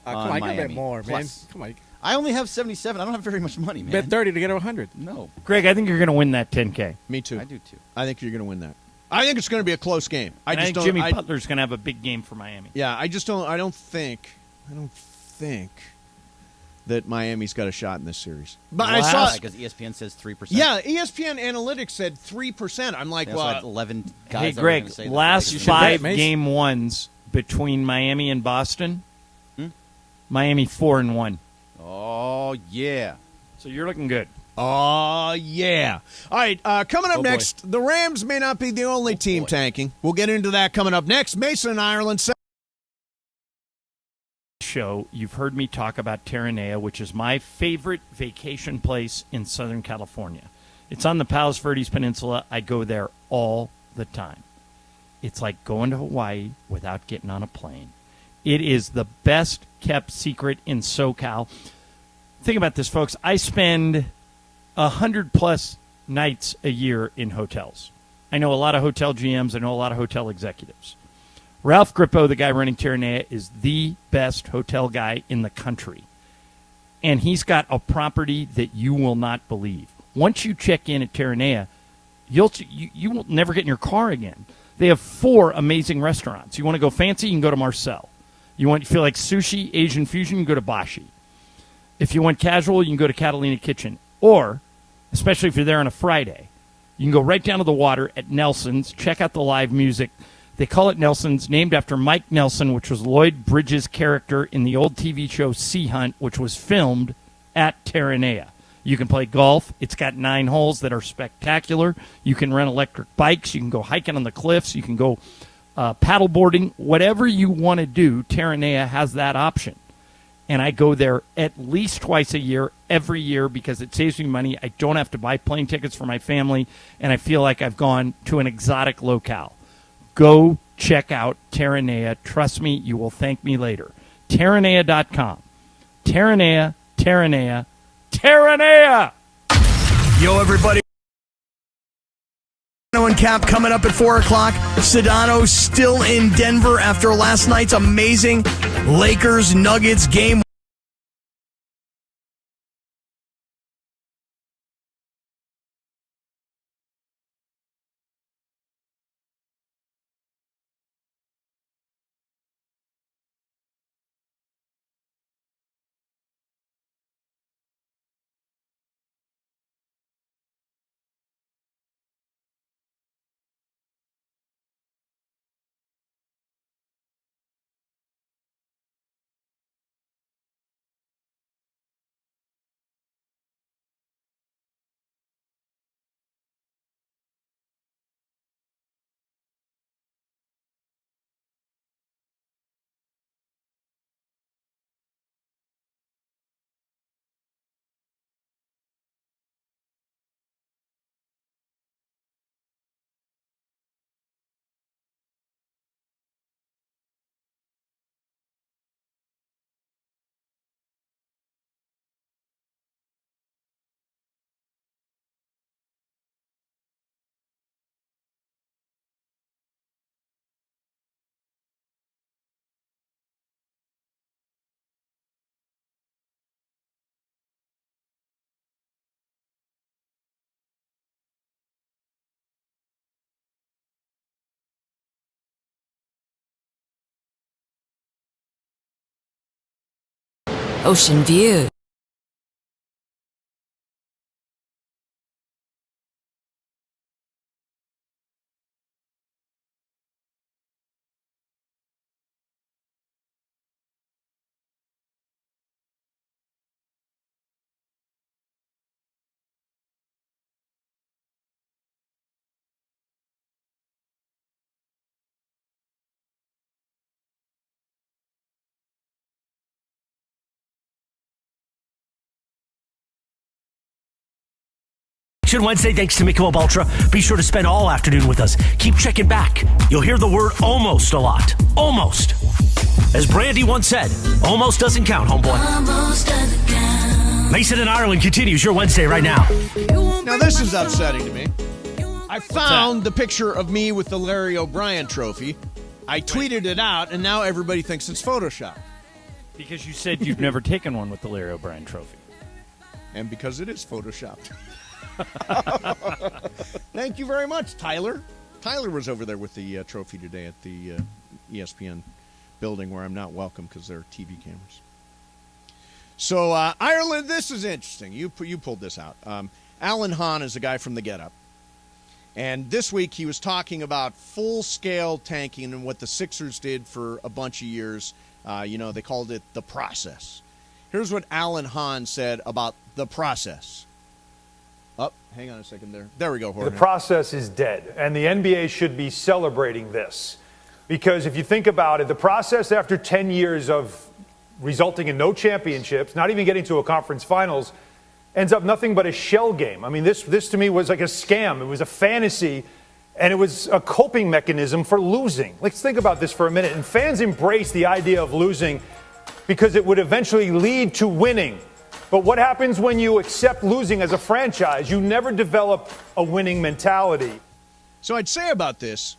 Come on on, I Miami. can bet more, man. plus. Come on. I only have 77. I don't have very much money, man. Bet 30 to get a 100. No. Greg, I think you're going to win that 10K. Me too. I do, too. I think you're going to win that. I think it's going to be a close game. I just think don't. Jimmy I, Butler's going to have a big game for Miami. Yeah, I don't think that Miami's got a shot in this series. But I saw because ESPN says 3%. Yeah, ESPN Analytics said 3%. I'm like, There's well, like 11 guys. Hey, that were Greg, gonna say that last the Lakers- 5 Mace. game ones between Miami and Boston, Miami 4-1. Oh, yeah. So you're looking good. oh yeah. All right, coming up Oh, boy. next, the Rams may not be the only team boy. tanking. We'll get into that coming up next. Mason and Ireland. Show, you've heard me talk about Terranea, which is my favorite vacation place in Southern California. It's on the Palos Verdes Peninsula. I go there all the time. It's like going to Hawaii without getting on a plane. It is the best kept secret in SoCal. Think about this, folks. I spend 100+ nights a year in hotels. I know a lot of hotel GMs. I know a lot of hotel executives. Ralph Grippo, the guy running Terranea, is the best hotel guy in the country. And he's got a property that you will not believe. Once you check in at Terranea, you will never get in your car again. They have 4 amazing restaurants. You want to go fancy, you can go to Marcel. You feel like sushi, Asian fusion, you can go to Bashi. If you want casual, you can go to Catalina Kitchen. Or, especially if you're there on a Friday, you can go right down to the water at Nelson's, check out the live music. They call it Nelson's, named after Mike Nelson, which was Lloyd Bridges' character in the old TV show Sea Hunt, which was filmed at Terranea. You can play golf. It's got 9 holes that are spectacular. You can rent electric bikes. You can go hiking on the cliffs. You can go paddleboarding. Whatever you want to do, Terranea has that option. And I go there at least twice a year, every year, because it saves me money. I don't have to buy plane tickets for my family, and I feel like I've gone to an exotic locale. Go check out Terranea. Trust me, you will thank me later. Terranea.com. Terranea, Terranea, Terranea! Yo, everybody. And Cap coming up at 4 o'clock. Sedano still in Denver after last night's amazing Lakers-Nuggets game. Ocean View. Action Wednesday thanks to Michelob Ultra. Be sure to spend all afternoon with us. Keep checking back. You'll hear the word almost a lot. Almost. As Brandy once said, almost doesn't count, homeboy. Almost doesn't count. Mason in Ireland continues your Wednesday right now. Now, this is upsetting to me. I found the picture of me with the Larry O'Brien trophy. I tweeted it out, and now everybody thinks it's Photoshop. Because you said you've never taken one with the Larry O'Brien trophy. And because it is Photoshopped. Thank you very much, Tyler. Tyler was over there with the trophy today at the ESPN building where I'm not welcome because there are TV cameras. So, Ireland, this is interesting. You pulled this out. Alan Hahn is a guy from the Get Up. And this week he was talking about full-scale tanking and what the Sixers did for a bunch of years. They called it the process. Here's what Alan Hahn said about the process. Hang on a second there. There we go, Jorge. The process is dead, and the NBA should be celebrating this. Because if you think about it, the process after 10 years of resulting in no championships, not even getting to a conference finals, ends up nothing but a shell game. I mean, this to me was like a scam. It was a fantasy, and it was a coping mechanism for losing. Let's think about this for a minute. And fans embrace the idea of losing because it would eventually lead to winning. But what happens when you accept losing as a franchise? You never develop a winning mentality. So I'd say about this,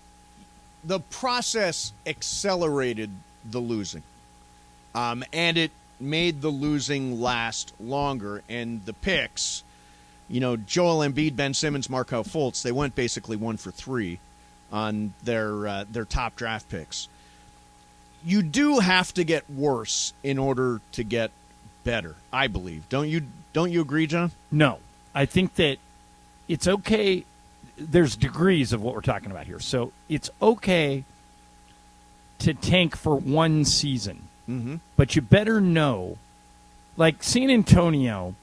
the process accelerated the losing. And it made the losing last longer. And the picks, Joel Embiid, Ben Simmons, Markelle Fultz, they went basically 1 for 3 on their top draft picks. You do have to get worse in order to get better, I believe. Don't you agree, John? No. I think that it's okay. There's degrees of what we're talking about here. So it's okay to tank for one season. Mm-hmm. But you better know, like San Antonio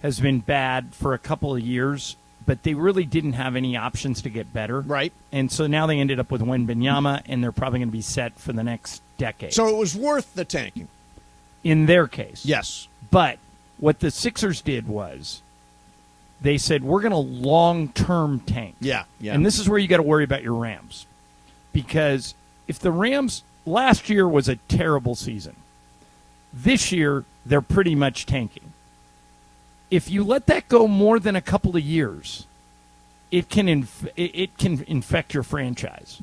has been bad for a couple of years, but they really didn't have any options to get better. Right. And so now they ended up with Wembanyama, and they're probably going to be set for the next decade. So it was worth the tanking. In their case. Yes. But what the Sixers did was they said, we're going to long-term tank. Yeah. And this is where you got to worry about your Rams. Because if the Rams last year was a terrible season, this year they're pretty much tanking. If you let that go more than a couple of years, it can infect your franchise.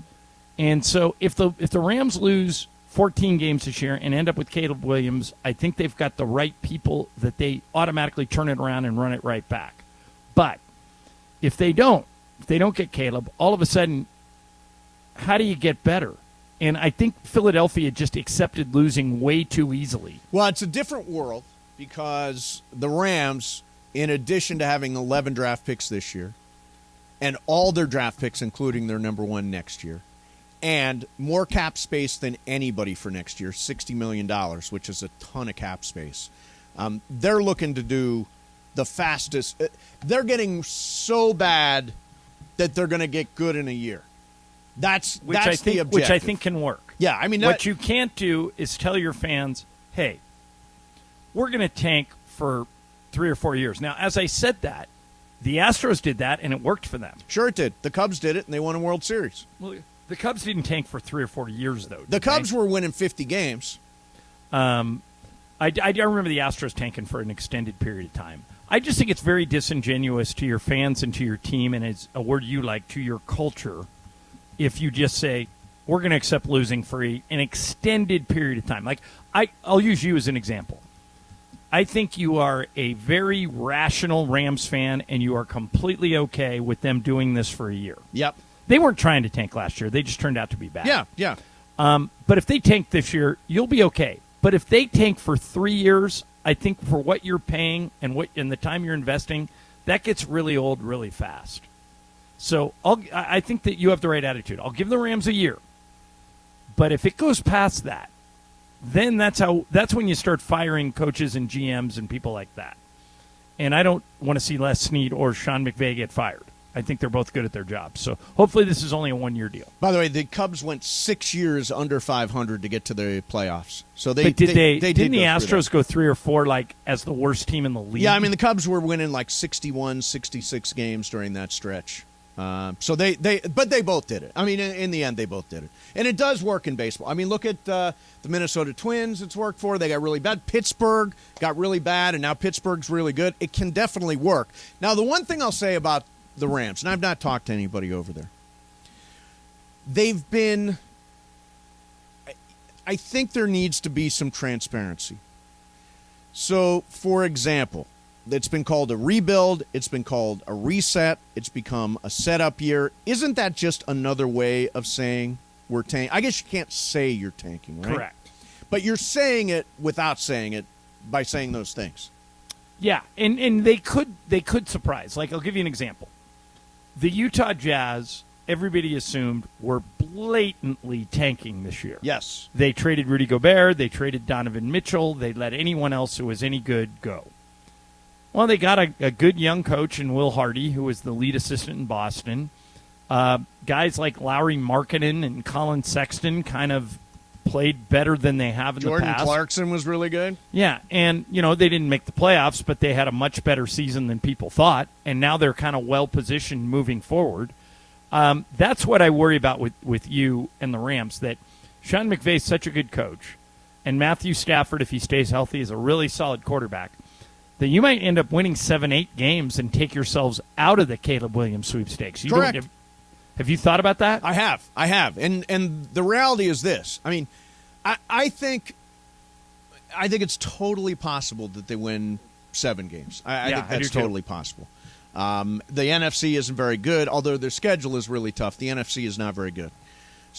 And so if the Rams lose 14 games this year and end up with Caleb Williams, I think they've got the right people that they automatically turn it around and run it right back. But if they don't get Caleb, all of a sudden, how do you get better? And I think Philadelphia just accepted losing way too easily. Well, it's a different world because the Rams, in addition to having 11 draft picks this year, and all their draft picks, including their number 1 next year, and more cap space than anybody for next year, $60 million, which is a ton of cap space. They're looking to do the fastest. They're getting so bad that they're going to get good in a year. That's the objective. Which I think can work. Yeah, I mean, what you can't do is tell your fans, hey, we're going to tank for 3 or 4 years. Now, as I said that, the Astros did that, and it worked for them. Sure it did. The Cubs did it, and they won a World Series. Well, the Cubs didn't tank for 3 or 4 years, though. The Cubs were winning 50 games. I remember the Astros tanking for an extended period of time. I just think it's very disingenuous to your fans and to your team, and it's a word you like, to your culture, if you just say, we're going to accept losing for an extended period of time. Like, I'll use you as an example. I think you are a very rational Rams fan, and you are completely okay with them doing this for a year. Yep. They weren't trying to tank last year. They just turned out to be bad. Yeah. But if they tank this year, you'll be okay. But if they tank for 3 years, I think for what you're paying and the time you're investing, that gets really old really fast. So I think that you have the right attitude. I'll give the Rams a year. But if it goes past that, then that's when you start firing coaches and GMs and people like that. And I don't want to see Les Snead or Sean McVay get fired. I think they're both good at their jobs. So hopefully this is only a 1-year deal. By the way, the Cubs went 6 years under 500 to get to the playoffs. So they But didn't the go through Astros that. go 3 or 4 like as the worst team in the league? Yeah, I mean the Cubs were winning like 61, 66 games during that stretch. So they both did it. I mean, in the end, they both did it, and it does work in baseball. I mean, look at the Minnesota Twins. It's worked for. They got really bad. Pittsburgh got really bad, and now Pittsburgh's really good. It can definitely work. Now, the one thing I'll say about the Rams, and I've not talked to anybody over there. They've been. I think there needs to be some transparency. So, for example. It's been called a rebuild. It's been called a reset. It's become a setup year. Isn't that just another way of saying we're tanking? I guess you can't say you're tanking, right? Correct. But you're saying it without saying it by saying those things. Yeah, and they could surprise. Like, I'll give you an example. The Utah Jazz, everybody assumed, were blatantly tanking this year. Yes. They traded Rudy Gobert. They traded Donovan Mitchell. They let anyone else who was any good go. Well, they got a good young coach in Will Hardy, who was the lead assistant in Boston. Guys like Lauri Markkanen and Colin Sexton kind of played better than they have in the past. Jordan Clarkson was really good. Yeah, and, they didn't make the playoffs, but they had a much better season than people thought, and now they're kind of well-positioned moving forward. That's what I worry about with you and the Rams, that Sean McVay's such a good coach, and Matthew Stafford, if he stays healthy, is a really solid quarterback, that you might end up winning 7-8 games and take yourselves out of the Caleb Williams sweepstakes. Correct. Have you thought about that? I have. And the reality is this. I mean, I think it's totally possible that they win 7 games. I think that's totally possible. The NFC isn't very good, although their schedule is really tough. The NFC is not very good.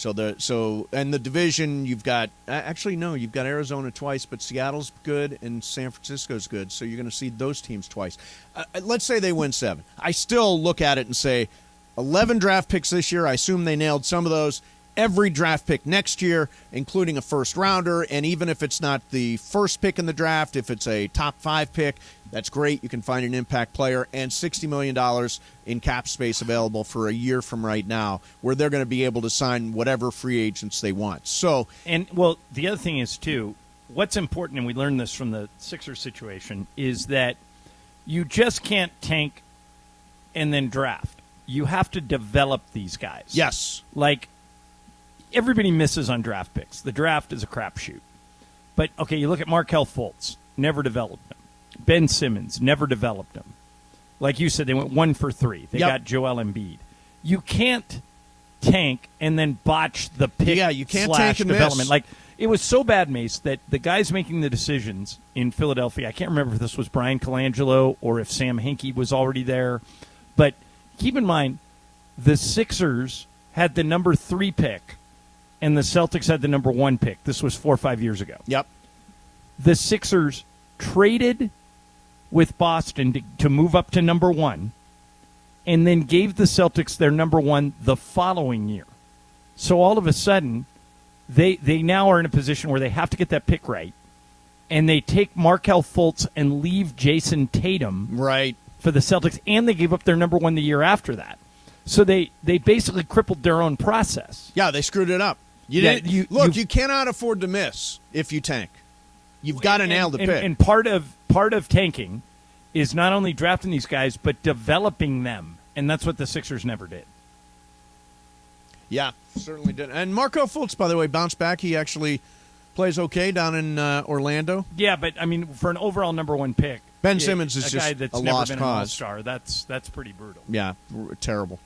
And the division, you've got you've got Arizona twice, but Seattle's good and San Francisco's good, so you're going to see those teams twice. Let's say they win 7. I still look at it and say 11 draft picks this year. I assume they nailed some of those. Every draft pick next year, including a first rounder, and even if it's not the first pick in the draft, if it's a top 5 pick, that's great. You can find an impact player, and $60 million in cap space available for a year from right now, where they're going to be able to sign whatever free agents they want. So, the other thing is, too, what's important, and we learned this from the Sixers situation, is that you just can't tank and then draft. You have to develop these guys. Yes. Like, everybody misses on draft picks. The draft is a crapshoot. But, okay, you look at Markelle Fultz, never developed him. Ben Simmons, never developed him. Like you said, they went 1 for 3. They got Joel Embiid. You can't tank and then botch the pick you can't tank and development. miss. Like, it was so bad, Mace, that the guys making the decisions in Philadelphia, I can't remember if this was Brian Colangelo or if Sam Hinkie was already there, but keep in mind, the Sixers had the number 3 pick and the Celtics had the number 1 pick. This was 4 or 5 years ago. Yep. The Sixers traded with Boston to move up to number 1 and then gave the Celtics their number 1 the following year. So all of a sudden, they now are in a position where they have to get that pick right, and they take Markelle Fultz and leave Jason Tatum right for the Celtics, and they gave up their number 1 the year after that. So they basically crippled their own process. Yeah, they screwed it up. You cannot afford to miss if you tank. You've got to nail the pick. And part of tanking is not only drafting these guys, but developing them. And that's what the Sixers never did. Yeah, certainly did. And Markelle Fultz, by the way, bounced back. He actually plays okay down in Orlando. Yeah, but, I mean, for an overall number 1 pick, Ben Simmons is a just guy that's a never lost been cause. an all-star. That's pretty brutal. Yeah, terrible.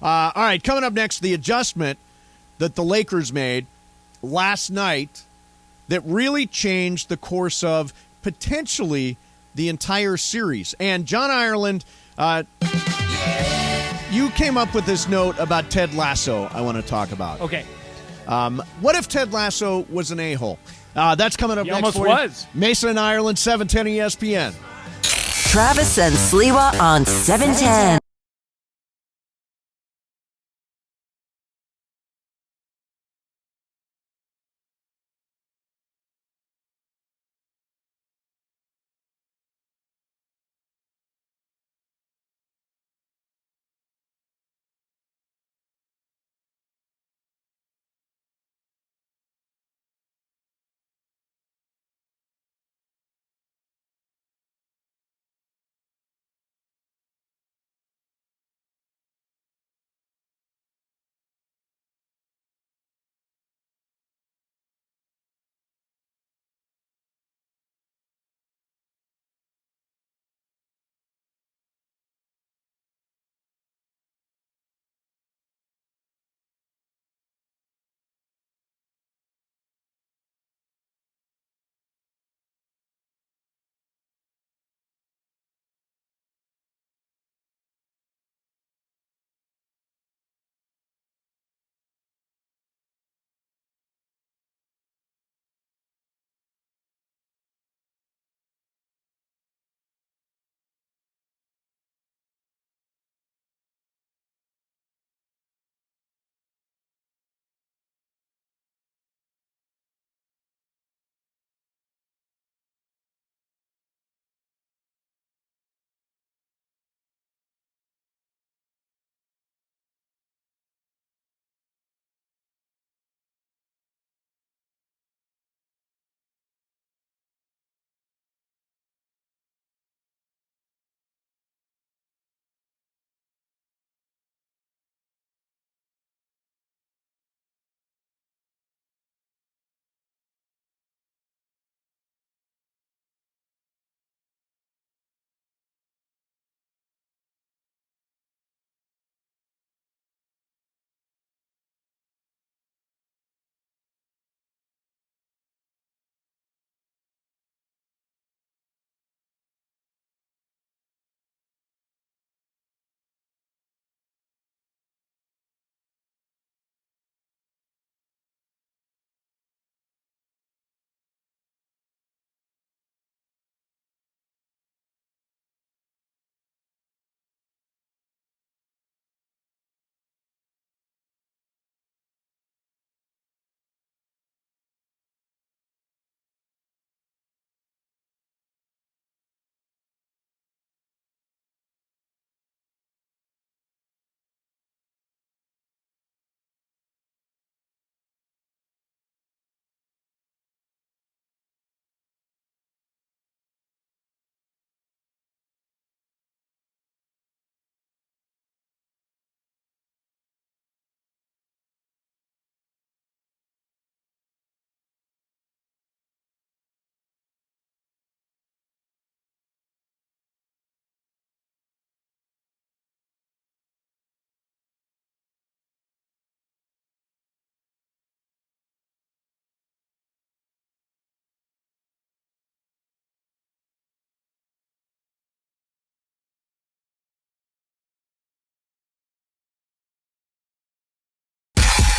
All right, coming up next, the adjustment that the Lakers made last night that really changed the course of potentially the entire series. And John Ireland, you came up with this note about Ted Lasso I want to talk about. Okay. What if Ted Lasso was an a-hole? That's coming up He next almost for you. was. Mason and Ireland, 710 ESPN. Travis and Sliwa on 710.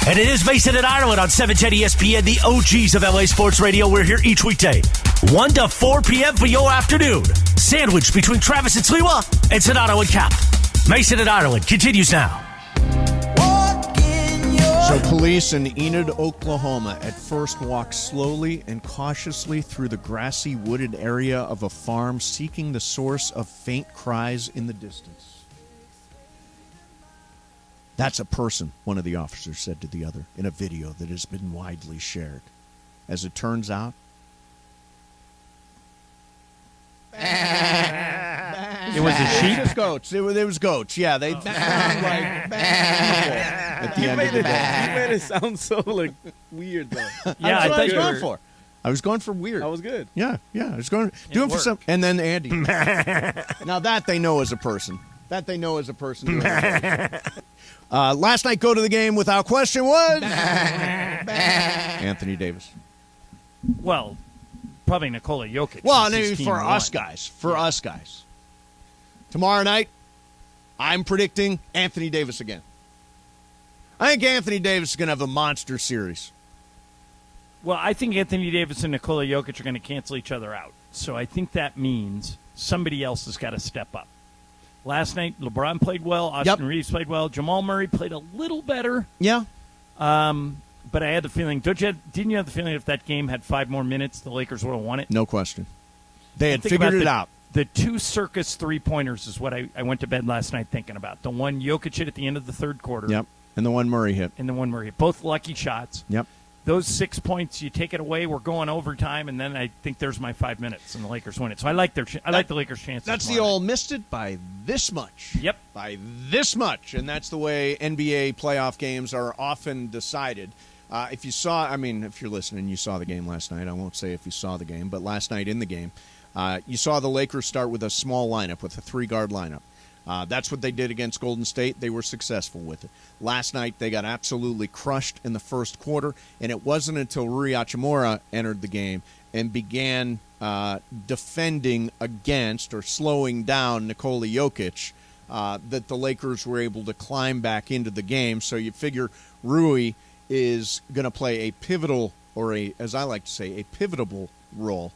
And it is Mason and Ireland on 710 ESPN, the OGs of LA Sports Radio. We're here each weekday, 1 to 4 p.m. for your afternoon. Sandwiched between Travis and Sliwa and Sonato and Cap. Mason and Ireland continues now. So police in Enid, Oklahoma at first walked slowly and cautiously through the grassy wooded area of a farm seeking the source of faint cries in the distance. That's a person, one of the officers said to the other in a video that has been widely shared. As it turns out, it was a sheep? It was goats. It was goats. Yeah, they sound like at the end of the day. You made it sound so weird, though. Yeah, That's what I was going for. I was going for weird. That was good. Yeah. I was going doing for some. And then Andy. Now that they know as a person. Last night, go to the game without question was Anthony Davis. Well, probably Nikola Jokic. Well, since his team for won. us guys. Tomorrow night, I'm predicting Anthony Davis again. I think Anthony Davis is going to have a monster series. Well, I think Anthony Davis and Nikola Jokic are going to cancel each other out. So I think that means somebody else has got to step up. Last night, LeBron played well. Austin Reeves played well. Jamal Murray played a little better. Yeah. But I had the feeling, didn't you have the feeling if that game had 5 more minutes, the Lakers would have won it? No question. They had figured it out. The 2 circus three-pointers is what I went to bed last night thinking about. The one Jokic hit at the end of the third quarter. Yep. And the one Murray hit. Both lucky shots. Yep. Those 6 points, you take it away, we're going overtime, and then I think there's my 5 minutes, and the Lakers win it. So I like the Lakers' chances. That's the old missed it by this much. Yep. By this much. And that's the way NBA playoff games are often decided. If you're listening, you saw the game last night. I won't say if you saw the game, but last night in the game, you saw the Lakers start with a small lineup, with a 3-guard lineup. That's what they did against Golden State. They were successful with it. Last night, they got absolutely crushed in the first quarter, and it wasn't until Rui Hachimura entered the game and began defending against or slowing down Nikola Jokic that the Lakers were able to climb back into the game. So you figure Rui is going to play a pivotal, or as I like to say, a pivotable role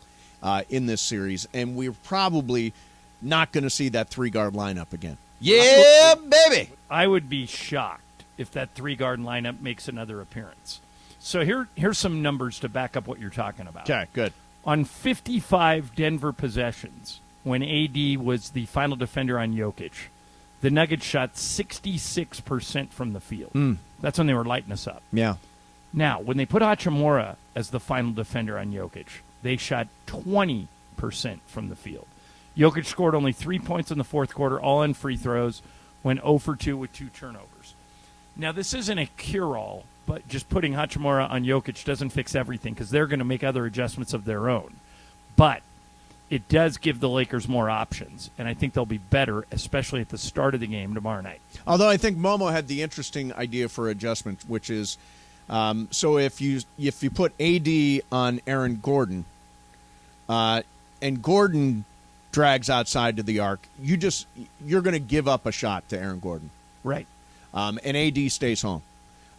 in this series, and we're probably not going to see that 3-guard lineup again. Yeah, baby. I would be shocked if that 3-guard lineup makes another appearance. So here's some numbers to back up what you're talking about. Okay, good. On 55 Denver possessions, when AD was the final defender on Jokic, the Nuggets shot 66% from the field. That's when they were lighting us up. Yeah. Now, when they put Hachimura as the final defender on Jokic, they shot 20% from the field. Jokic scored only 3 points in the fourth quarter, all on free throws, went 0 for 2 with 2 turnovers. Now, this isn't a cure-all, but just putting Hachimura on Jokic doesn't fix everything because they're going to make other adjustments of their own. But it does give the Lakers more options, and I think they'll be better, especially at the start of the game tomorrow night. Although I think Momo had the interesting idea for adjustment, which is so if you put AD on Aaron Gordon, and Gordon drags outside to the arc, you're going to give up a shot to Aaron Gordon, right? And AD stays home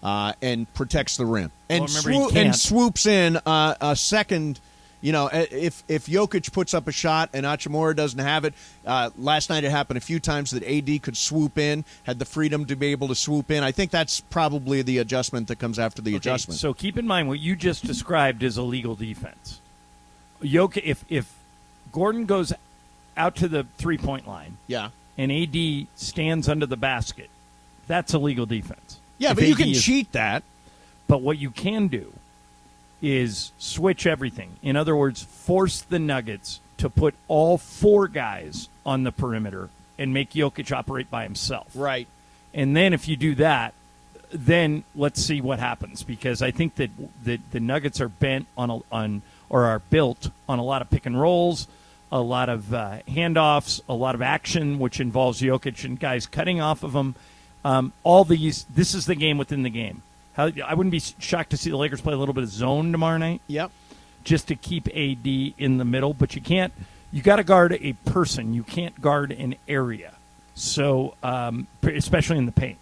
and protects the rim, and, and swoops in a second. You know, if Jokic puts up a shot and Hachimura doesn't have it, last night it happened a few times that AD could swoop in, had the freedom to be able to swoop in. I think that's probably the adjustment that comes after the adjustment. So keep in mind what you just described is illegal defense. Jokic, if Gordon goes out to the three-point line, yeah, and AD stands under the basket, that's illegal defense. Yeah, if but you AD can cheat that. But what you can do is switch everything. In other words, force the Nuggets to put all 4 guys on the perimeter and make Jokic operate by himself. Right. And then if you do that, then let's see what happens, because I think that the Nuggets are bent on or are built on a lot of pick and rolls, a lot of handoffs, a lot of action, which involves Jokic and guys cutting off of them. This is the game within the game. I wouldn't be shocked to see the Lakers play a little bit of zone tomorrow night. Yep. Just to keep AD in the middle, but you got to guard a person. You can't guard an area. So, especially in the paint.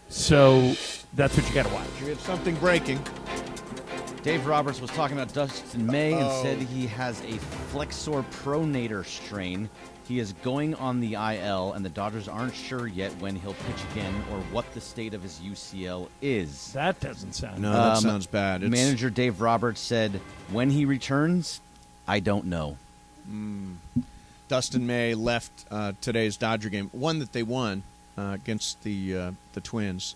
So that's what you got to watch. We have something breaking. Dave Roberts was talking about Dustin May and said he has a flexor pronator strain. He is going on the IL, and the Dodgers aren't sure yet when he'll pitch again or what the state of his UCL is. That doesn't sound No, that sounds bad. Manager Dave Roberts said, when he returns, I don't know. Dustin May left today's Dodger game, one that they won against the Twins.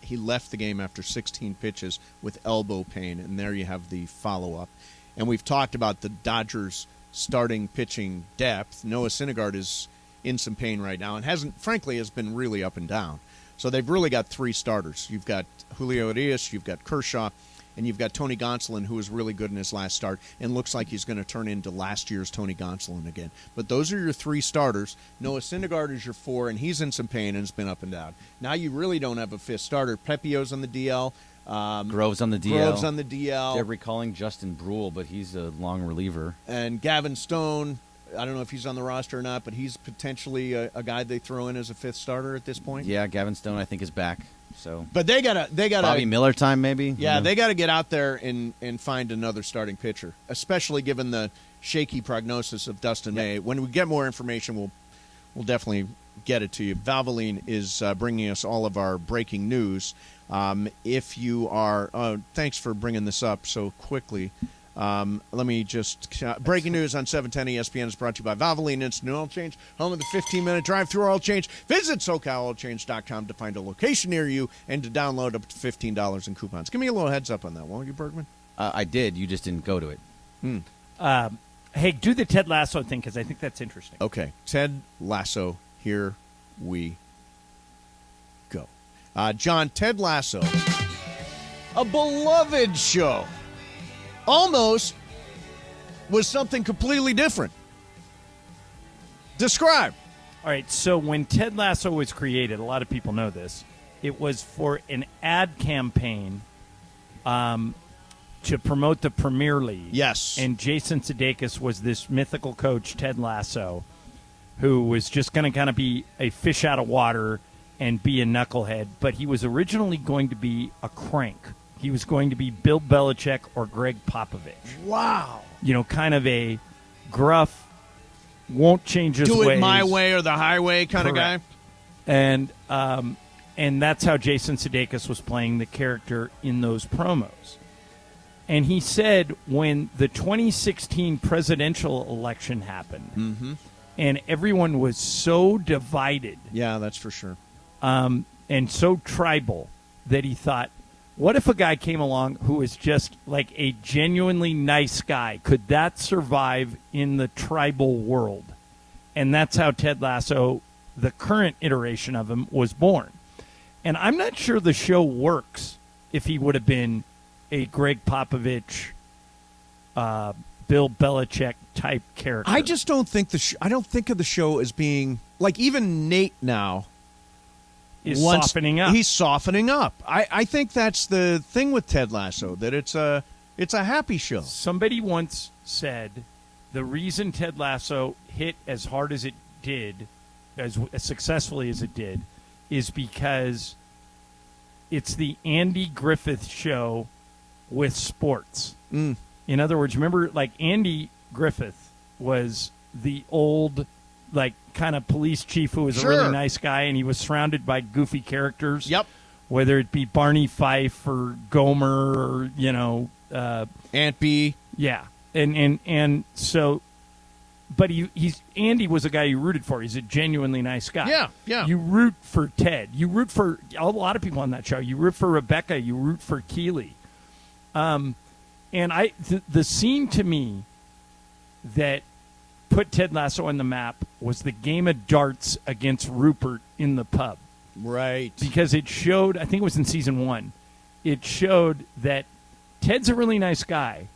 He left the game after 16 pitches with elbow pain, and there you have the follow-up. And we've talked about the Dodgers' starting pitching depth. Noah Syndergaard is in some pain right now and has been really up and down. So they've really got three starters. You've got Julio Urias, you've got Kershaw, and you've got Tony Gonsolin, who was really good in his last start and looks like he's going to turn into last year's Tony Gonsolin again. But those are your three starters. Noah Syndergaard is your four, and he's in some pain and has been up and down. Now you really don't have a fifth starter. Pepio's on the DL. Groves on the DL. They're recalling Justin Brule, but he's a long reliever. And Gavin Stone, I don't know if he's on the roster or not, but he's potentially a guy they throw in as a fifth starter at this point. Yeah, Gavin Stone, I think, is back. So, but they gotta Bobby Miller time maybe. Yeah, they got to get out there and find another starting pitcher, especially given the shaky prognosis of Dustin May. When we get more information, we'll definitely get it to you. Valvoline is bringing us all of our breaking news. If you are, thanks for bringing this up so quickly. Let me just breaking news on 710 ESPN is brought to you by Valvoline Instant Oil Change, home of the 15-minute drive-through oil change. Visit SoCalOilChange.com to find a location near you and to download up to $15 in coupons. Give me a little heads up on that, won't you, Bergman? I did. You just didn't go to it. Hey, do the Ted Lasso thing because I think that's interesting. Okay, Ted Lasso. Here we go. John, Ted Lasso, a beloved show. Almost was something completely different. Describe. All right, so when Ted Lasso was created, a lot of people know this, it was for an ad campaign to promote the Premier League. Yes. And Jason Sudeikis was this mythical coach, Ted Lasso, who was just going to kind of be a fish out of water and be a knucklehead, but he was originally going to be a crank. He was going to be Bill Belichick or Greg Popovich. Wow. You know, kind of a gruff, won't change his ways. Do it my way or the highway kind of guy. And that's how Jason Sudeikis was playing the character in those promos. And he said when the 2016 presidential election happened, and everyone was so divided. Yeah, that's for sure. And so tribal that he thought, what if a guy came along who was just like a genuinely nice guy? Could that survive in the tribal world? And that's how Ted Lasso, the current iteration of him, was born. And I'm not sure the show works if he would have been a Greg Popovich, Bill Belichick type character. I just don't think I don't think of the show as being like even Nate now. Softening up. He's softening up. I think that's the thing with Ted Lasso, that it's a happy show. Somebody once said the reason Ted Lasso hit as hard as it did, as successfully as it did, is because it's the Andy Griffith show with sports. In other words, remember, like Andy Griffith was the old, like, kind of police chief who was a really nice guy, and he was surrounded by goofy characters. Yep. Whether it be Barney Fife or Gomer or, you know, Aunt Bee. Yeah. And so, but Andy was a guy you rooted for. He's a genuinely nice guy. Yeah, yeah. You root for Ted. You root for a lot of people on that show. You root for Rebecca. You root for Keeley. And the scene to me that put Ted Lasso on the map was the game of darts against Rupert in the pub. Right. Because it showed, I think it was in season 1, it showed that Ted's a really nice guy,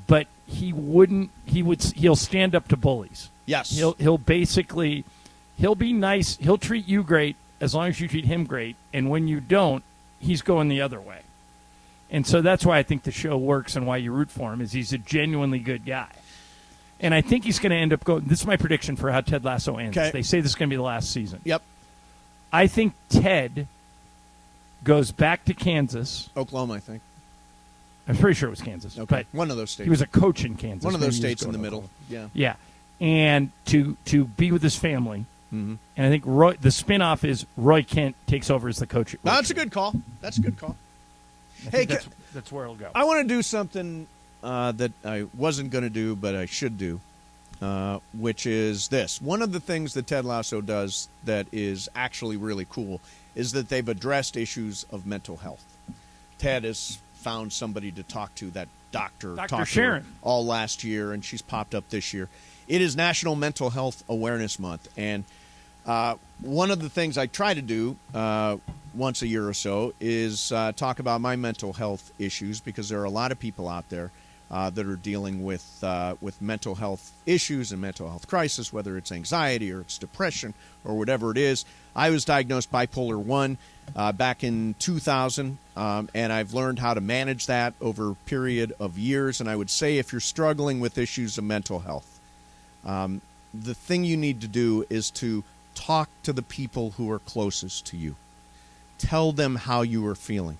but he'll stand up to bullies. Yes. He'll be nice. He'll treat you great as long as you treat him great. And when you don't, he's going the other way. And so that's why I think the show works and why you root for him is he's a genuinely good guy. And I think he's going to end up going. This is my prediction for how Ted Lasso ends. Okay. They say this is going to be the last season. Yep. I think Ted goes back to Kansas. Oklahoma, I think. I'm pretty sure it was Kansas. Okay. But one of those states. He was a coach in Kansas. One of those Maybe he was states in going the to middle. Oklahoma. Yeah. Yeah. And to be with his family. Mm-hmm. And I think the spinoff is Roy Kent takes over as the coach. No, that's a good call. That's a good call. Hey, that's where it'll go. I want to do something that I wasn't going to do, but I should do, which is this. One of the things that Ted Lasso does that is actually really cool is that they've addressed issues of mental health. Ted has found somebody to talk to, that doctor Dr. talked to Sharon. her all last year, and she's popped up this year. It is National Mental Health Awareness Month, and one of the things I try to do once a year or so is talk about my mental health issues, because there are a lot of people out there that are dealing with mental health issues and mental health crisis, whether it's anxiety or it's depression or whatever it is. I was diagnosed bipolar 1 back in 2000, and I've learned how to manage that over a period of years. And I would say if you're struggling with issues of mental health, the thing you need to do is to talk to the people who are closest to you. Tell them how you are feeling,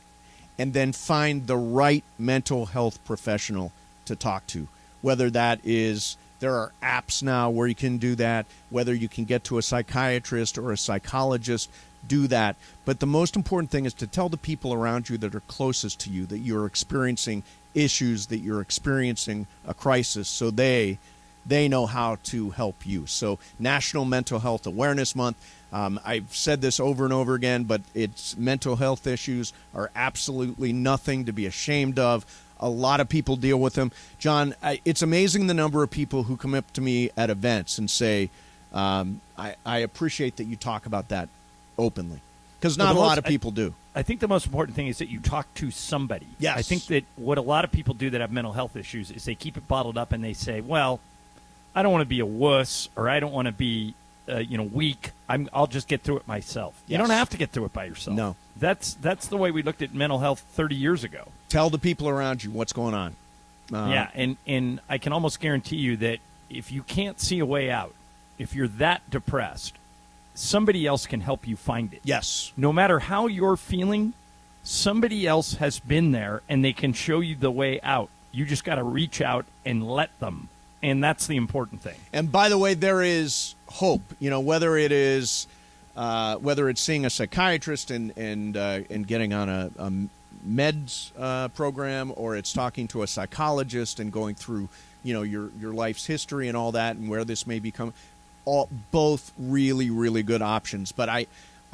and then find the right mental health professional to talk to. Whether that is, there are apps now where you can do that, whether you can get to a psychiatrist or a psychologist, do that. But the most important thing is to tell the people around you that are closest to you that you're experiencing issues, that you're experiencing a crisis, so they know how to help you. So National Mental Health Awareness Month. I've said this over and over again, but it's mental health issues are absolutely nothing to be ashamed of. A lot of people deal with them. John, it's amazing the number of people who come up to me at events and say, I appreciate that you talk about that openly, because not a lot of people do. I think the most important thing is that you talk to somebody. Yes. I think that what a lot of people do that have mental health issues is they keep it bottled up and they say, well, I don't want to be a wuss, or I don't want to be weak. I'll just get through it myself. Yes. You don't have to get through it by yourself. No. That's the way we looked at mental health 30 years ago. Tell the people around you what's going on. Yeah, and I can almost guarantee you that if you can't see a way out, if you're that depressed, somebody else can help you find it. Yes. No matter how you're feeling, somebody else has been there, and they can show you the way out. You just got to reach out and let them. And that's the important thing. And by the way, there is hope. Whether it's seeing a psychiatrist and getting on a meds program, or it's talking to a psychologist and going through your life's history and all that, and where this may become, both really, really good options. But I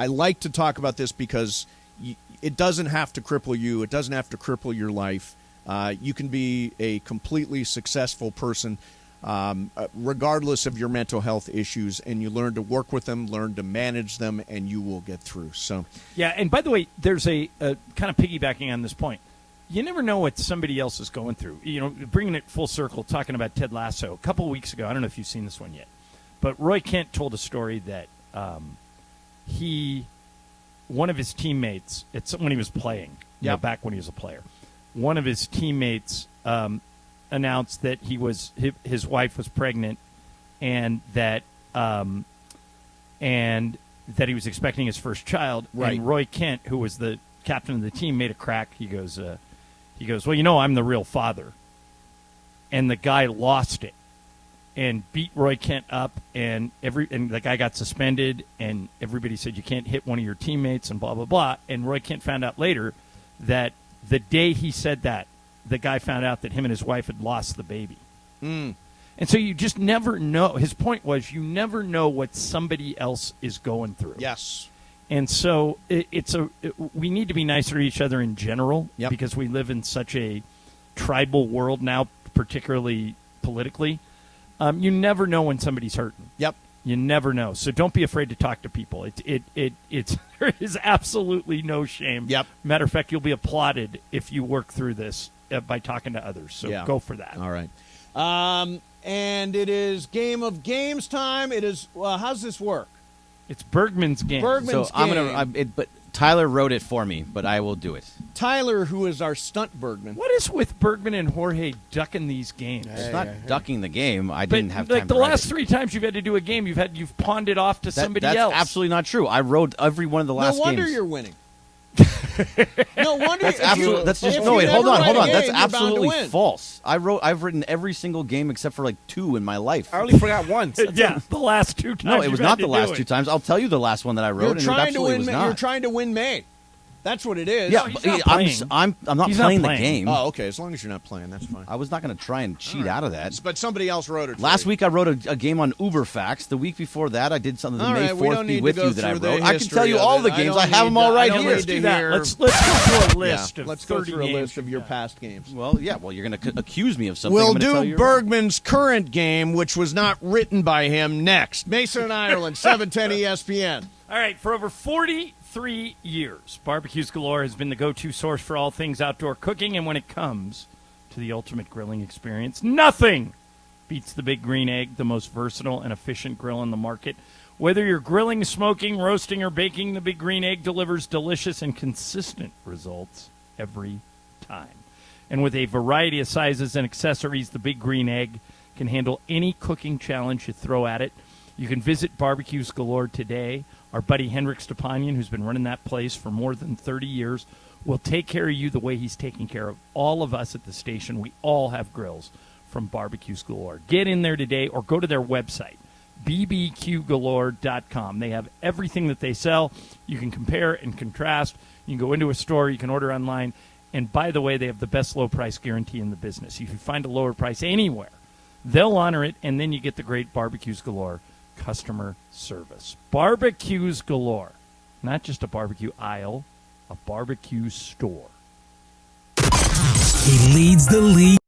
like to talk about this because it doesn't have to cripple you. It doesn't have to cripple your life. You can be a completely successful person regardless of your mental health issues, and you learn to work with them, learn to manage them, and you will get through. So, yeah, and by the way, there's a kind of piggybacking on this point. You never know what somebody else is going through. Bringing it full circle, talking about Ted Lasso. A couple of weeks ago, I don't know if you've seen this one yet, but Roy Kent told a story that one of his teammates, when he was playing, back when he was a player, one of his teammates announced that his wife was pregnant, and that he was expecting his first child. Right. And Roy Kent, who was the captain of the team, made a crack. He goes, well, I'm the real father. And the guy lost it and beat Roy Kent up, and the guy got suspended, and everybody said you can't hit one of your teammates and blah blah blah. And Roy Kent found out later that the day he said that, the guy found out that him and his wife had lost the baby. Mm. And so you just never know. His point was you never know what somebody else is going through. Yes. And so we need to be nicer to each other in general, because we live in such a tribal world now, particularly politically. You never know when somebody's hurting. Yep. You never know. So don't be afraid to talk to people. There is absolutely no shame. Yep. Matter of fact, you'll be applauded if you work through this by talking to others. So go for that. All right. And it is Game of Games time. It is. How's this work? It's Bergman's game. Bergman's game. But Tyler wrote it for me, but I will do it. Tyler, who is our stunt Bergman. What is with Bergman and Jorge ducking these games? It's not ducking the game. I didn't have time. Like the last 3 times you've had to do a game, you've pawned it off to somebody else. That's absolutely not true. I wrote every one of the last games. No wonder you're winning. No wonder. That's absolutely. That's just no. Wait, hold on. That's absolutely false. I've written every single game except for like 2 in my life. I only forgot once. Yeah, the last 2 times. No, it was not the last 2 times. I'll tell you the last one that I wrote. You're trying to win. Was not. You're trying to win May. That's what it is. Yeah, I'm not He's playing not the game. Oh, okay. As long as you're not playing, that's fine. I was not going to try and cheat out of that. But somebody else wrote it. Last week I wrote a game on Uberfax. The week before that I did something. The May 4th Be With You that I wrote. I can tell you all the games. I have them all right here. Let's do that. Let's go through a list of Let's go through a list of your past games. Well, yeah. Well, you're going to accuse me of something. We'll do Bergman's current game, which was not written by him, next. Mason and Ireland, 710 ESPN. All right, for over 43 years, Barbecues Galore has been the go-to source for all things outdoor cooking, and when it comes to the ultimate grilling experience, nothing beats the Big Green Egg, the most versatile and efficient grill on the market. Whether you're grilling, smoking, roasting, or baking, the Big Green Egg delivers delicious and consistent results every time. And with a variety of sizes and accessories, the Big Green Egg can handle any cooking challenge you throw at it. You can visit Barbecues Galore today. Our buddy Henrik Stepanian, who's been running that place for more than 30 years, will take care of you the way he's taking care of all of us at the station. We all have grills from Barbecues Galore. Get in there today or go to their website, bbqgalore.com. They have everything that they sell. You can compare and contrast. You can go into a store. You can order online. And by the way, they have the best low price guarantee in the business. If you find a lower price anywhere, they'll honor it, and then you get the great Barbecues Galore customer service. Barbecues Galore. Not just a barbecue aisle, a barbecue store. He leads the league.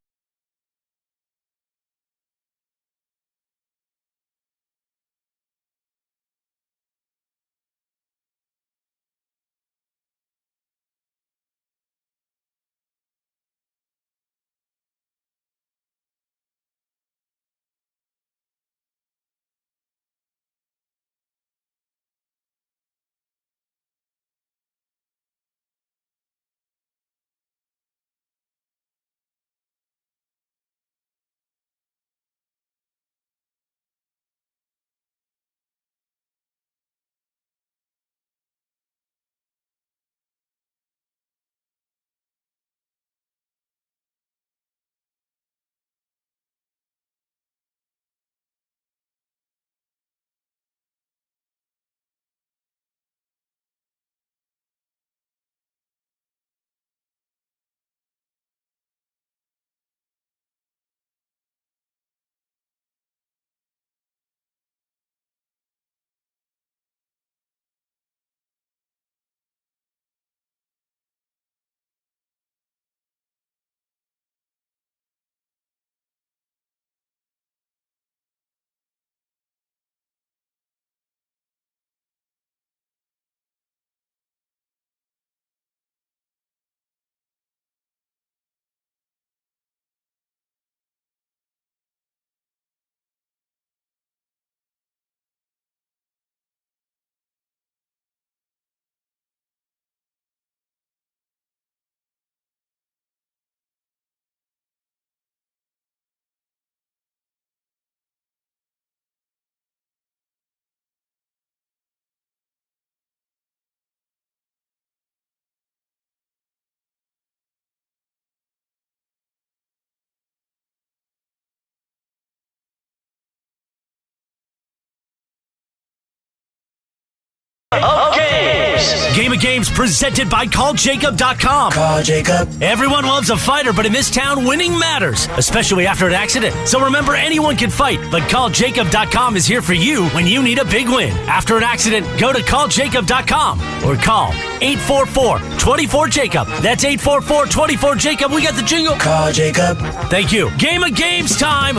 Game of Games presented by CallJacob.com. Call Jacob. Everyone loves a fighter, but in this town, winning matters, especially after an accident. So remember, anyone can fight, but CallJacob.com is here for you when you need a big win. After an accident, go to CallJacob.com or call 844-24-JACOB. That's 844-24-JACOB. We got the jingle. Call Jacob. Thank you. Game of Games time.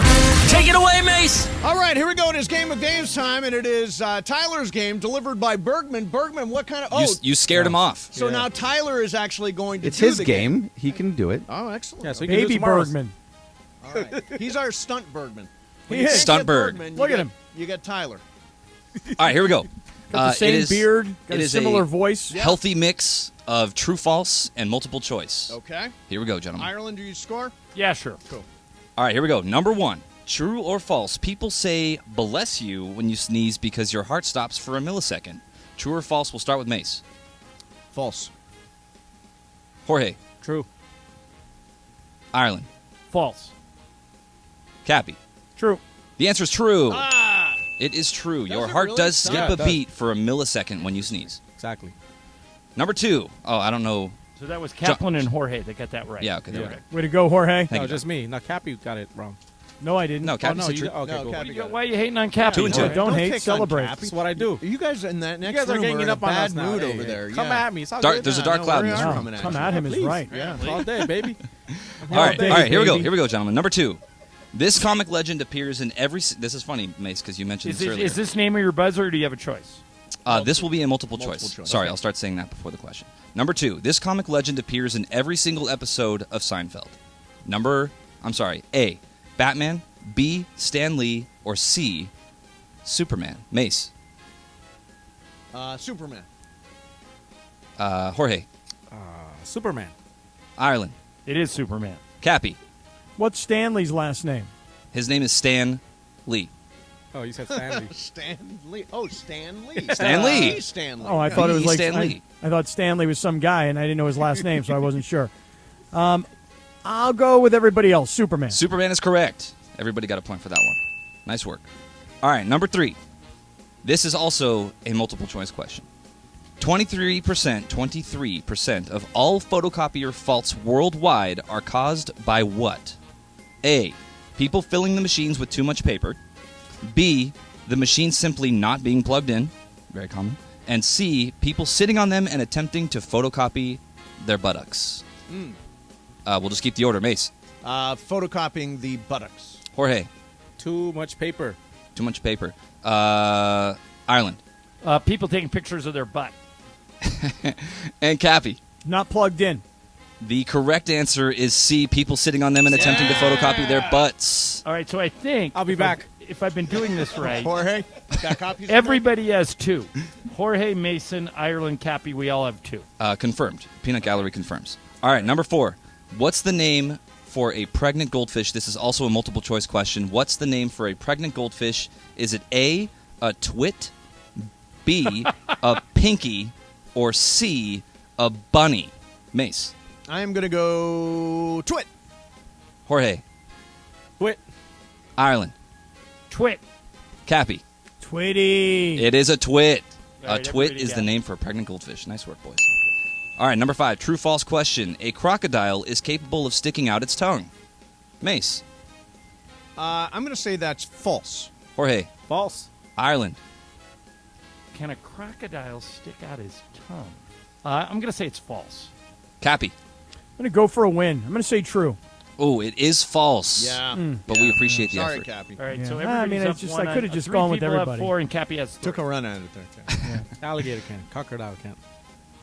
Take it away, Mace. All right, here we go. It is Game of Games time, and it is Tyler's game delivered by Bergman. Bergman, what kind of... Oh, you scared him off. So now Tyler is actually going to It's do his the game. He can do it. Oh, excellent. Yeah, so he can do Baby it tomorrow. Bergman. All right. He's our stunt Bergman. He is. Stunt Berg. Look at him. You get Tyler. All right, here we go. Got the same beard, got it a is similar voice. Healthy mix of true, false, and multiple choice. Okay. Here we go, gentlemen. Ireland, do you score? Yeah, sure. Cool. All right, here we go. Number 1. True or false? People say bless you when you sneeze because your heart stops for a millisecond. True or false? We'll start with Mace. False. Jorge. True. Ireland. False. Cappy. True. The answer is true. It is true. Your it heart really? does skip Yeah, a it does. beat for a millisecond when you sneeze. Exactly. Number 2. Oh, I don't know. So that was Kaplan and Jorge that got that right. Yeah, okay, there we Yeah. go. Way to go, Jorge. Thank No, you, just me. Now, Cappy got it wrong. No, I didn't. No, Cappy no, said you true. okay, No, cool. Cappy got Why are you hating on Cappy? 2 and 2. Jorge? Don't hate, pick on celebrate. Cappy. That's what I do. You guys in that next You guys are room ganging are up in a on bad us now. mood Hey, over hey, there. Come yeah. at me. It's all Dark- good. there's a now. dark No, cloud in we're this on. room. Coming at Come you. at him is Please. right. Yeah, all day, baby. All right, day, all right. Here we go. baby. Here we go, gentlemen. Number 2. This comic legend appears in every. This is funny, Mace, because you mentioned this earlier. Is this name of your buzzer, or do you have a choice? This will be a multiple choice. choice. Sorry, Okay. I'll start saying that before the question. Number 2. This comic legend appears in every single episode of Seinfeld. A. Batman. B. Stan Lee. Or C. Superman. Mace. Superman. Jorge. Superman. Ireland. It is Superman. Cappy. What's Stanley's last name? His name is Stan Lee. Oh, you said Stanley. Stan Lee. Oh, Stan Lee. Stan Lee. Stan Lee. Oh, I thought it was like Stan Lee. I thought Stanley was some guy, and I didn't know his last name, so I wasn't sure. I'll go with everybody else. Superman. Superman is correct. Everybody got a point for that one. Nice work. All right, number 3. This is also a multiple choice question. 23% of all photocopier faults worldwide are caused by what? A. People filling the machines with too much paper. B. The machine simply not being plugged in. Very common. And C. People sitting on them and attempting to photocopy their buttocks. We'll just keep the order. Mace. Photocopying the buttocks. Jorge. Too much paper. Too much paper. Ireland. People taking pictures of their butt. And Cappy. Not plugged in. The correct answer is C. People sitting on them and attempting to photocopy their butts. All right, so I think I'll be back. If I've been doing this right, Jorge, got copies? everybody has 2. Jorge, Mason, Ireland, Cappy, we all have 2. Confirmed. Peanut Gallery confirms. All right, number 4. What's the name for a pregnant goldfish? This is also a multiple choice question. What's the name for a pregnant goldfish? Is it A, a twit, B, a pinky, or C, a bunny? Mace. I am going to go Twit. Jorge. Twit. Ireland. Twit. Cappy. Twitty. It is a twit. All right, A twit everybody is got the it. name for a pregnant goldfish. Nice work, boys. All right, number 5. True, false question. A crocodile is capable of sticking out its tongue. Mace. I'm going to say that's false. Jorge. False. Ireland. Can a crocodile stick out his tongue? I'm going to say it's false. Cappy. I'm going to go for a win. I'm going to say true. Oh, it is false. Yeah. But we appreciate the Sorry, effort. Cappy. All right, Yeah. so I everybody's mean, up it's just- one I coulda on- just 3 gone with people have everybody. 4 and Cappy has 3. Took a run at it there. Alligator can. Crocodile can't.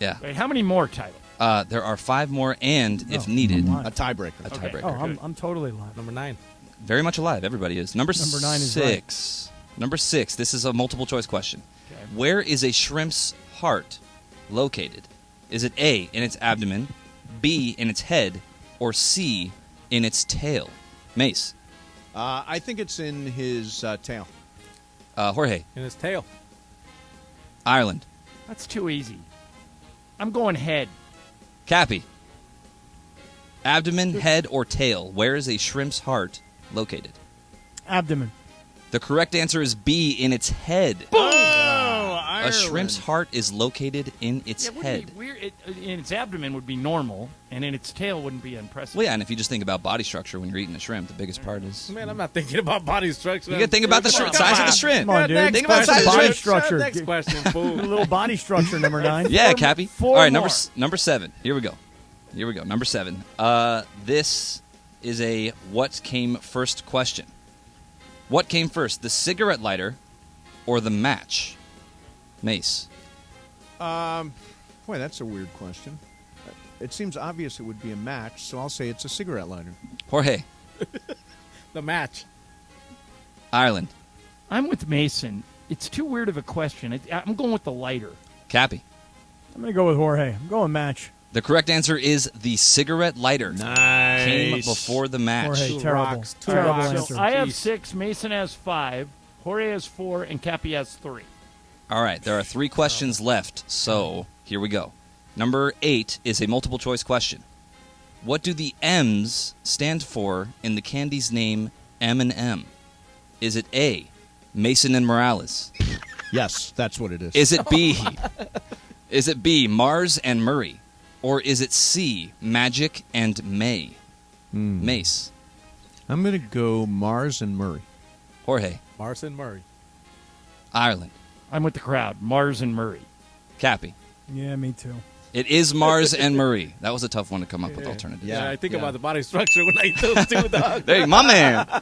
Yeah. Wait, how many more, Tyler? There are 5 more, and if needed, A tiebreaker. a Okay. tiebreaker. Oh, I'm totally live. Number 9. Very much alive. Everybody is. Number 9 is 6. Number 6. This is a multiple choice question. Okay. Where is a shrimp's heart located? Is it A, in its abdomen, B, in its head, or C, in its tail? Mace. I think it's in his tail. Jorge. In his tail. Ireland. That's too easy. I'm going head. Cappy. Abdomen, head, or tail. Where is a shrimp's heart located? Abdomen. The correct answer is B, in its head. A shrimp's heart is located in its Yeah, it head. wouldn't be weird. In its abdomen would be normal, and in its tail wouldn't be impressive. Well, yeah, and if you just think about body structure when you're eating a shrimp, the biggest part is... Man, I'm not thinking about body structure. You got to think about the Come on, size of the come shrimp. Come on, dude. Think about the size of the body shrimp. structure. Next question, A fool. little body structure, number 9. Yeah, Cappy. four All right, more. number 7. Here we go. Number 7. This is a what came first question. What came first, the cigarette lighter or the match? Mace. Boy, that's a weird question. It seems obvious it would be a match, so I'll say it's a cigarette lighter. Jorge. The match. Ireland. I'm with Mason. It's too weird of a question. I'm going with the lighter. Cappy. I'm going to go with Jorge. I'm going match. The correct answer is the cigarette lighter. Nice. Came before the match. Jorge, Two terrible. rocks, two Terrible rocks. answer. So I have Jeez. 6, Mason has 5, Jorge has 4, and Cappy has 3. All right, there are 3 questions left, so here we go. Number 8 is a multiple choice question. What do the M's stand for in the candy's name M&M? Is it A, Mason and Morales? Yes, that's what it is. Is it B? Is it B, Mars and Murray? Or is it C, Magic and May? Mace. I'm going to go Mars and Murray. Jorge. Mars and Murray. Ireland. I'm with the crowd. Mars and Murray. Cappy. Yeah, me too. It is Mars and Murray. That was a tough one to come up with alternatives. Yeah, I think about the body structure when I eat those two, dog. Hey, my man. All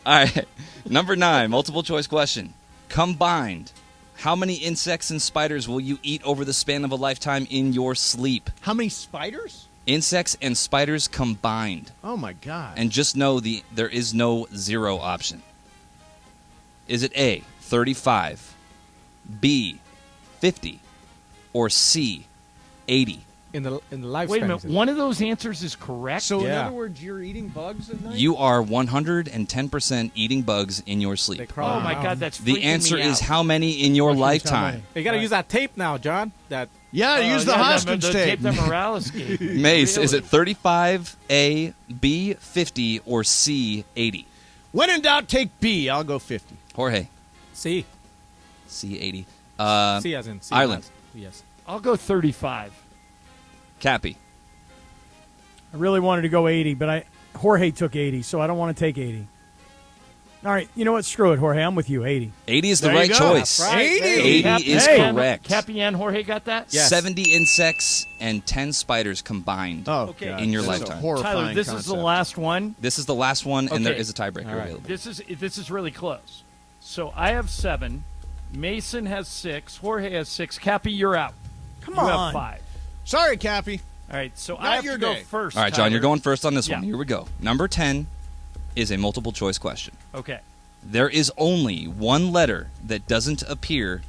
right. Number 9, multiple choice question. Combined, how many insects and spiders will you eat over the span of a lifetime in your sleep? How many spiders? Insects and spiders combined. Oh, my God. And just know there is no 0 option. Is it A, 35, B, 50, or C, 80? In the lifespan. Wait a minute. One of those answers is correct? So, in other words, you're eating bugs at night? You are 110% eating bugs in your sleep. Oh, my God, that's The freaking answer me is out. how many in your lifetime? You got to use that tape now, John. That use the hostage tape. that Morales gave. Mace, Really? is it 35, A, B, 50, or C, 80? When in doubt, take B. I'll go 50. Jorge. C. C, 80. C as in C. Ireland. Yes. I'll go 35. Cappy. I really wanted to go 80, but Jorge took 80, so I don't want to take 80. All right, you know what? Screw it, Jorge. I'm with you. 80. 80 is the There you right go. choice. That's right. 80 is correct. Cappy and Jorge got that? 70 insects and 10 spiders combined Okay. in your This is lifetime. a horrifying Tyler, this is the last one. This is the last one, and there Okay. is a tiebreaker All right. available. This is really close. So I have 7. Mason has 6. Jorge has 6. Cappy, you're out. Come you on. have 5. Sorry, Cappy. All right, so Not I have your to go day. first. All right, John, Tyler. you're going first on this one. Yeah. Here we go. Number 10 is a multiple choice question. Okay. There is only one letter that doesn't appear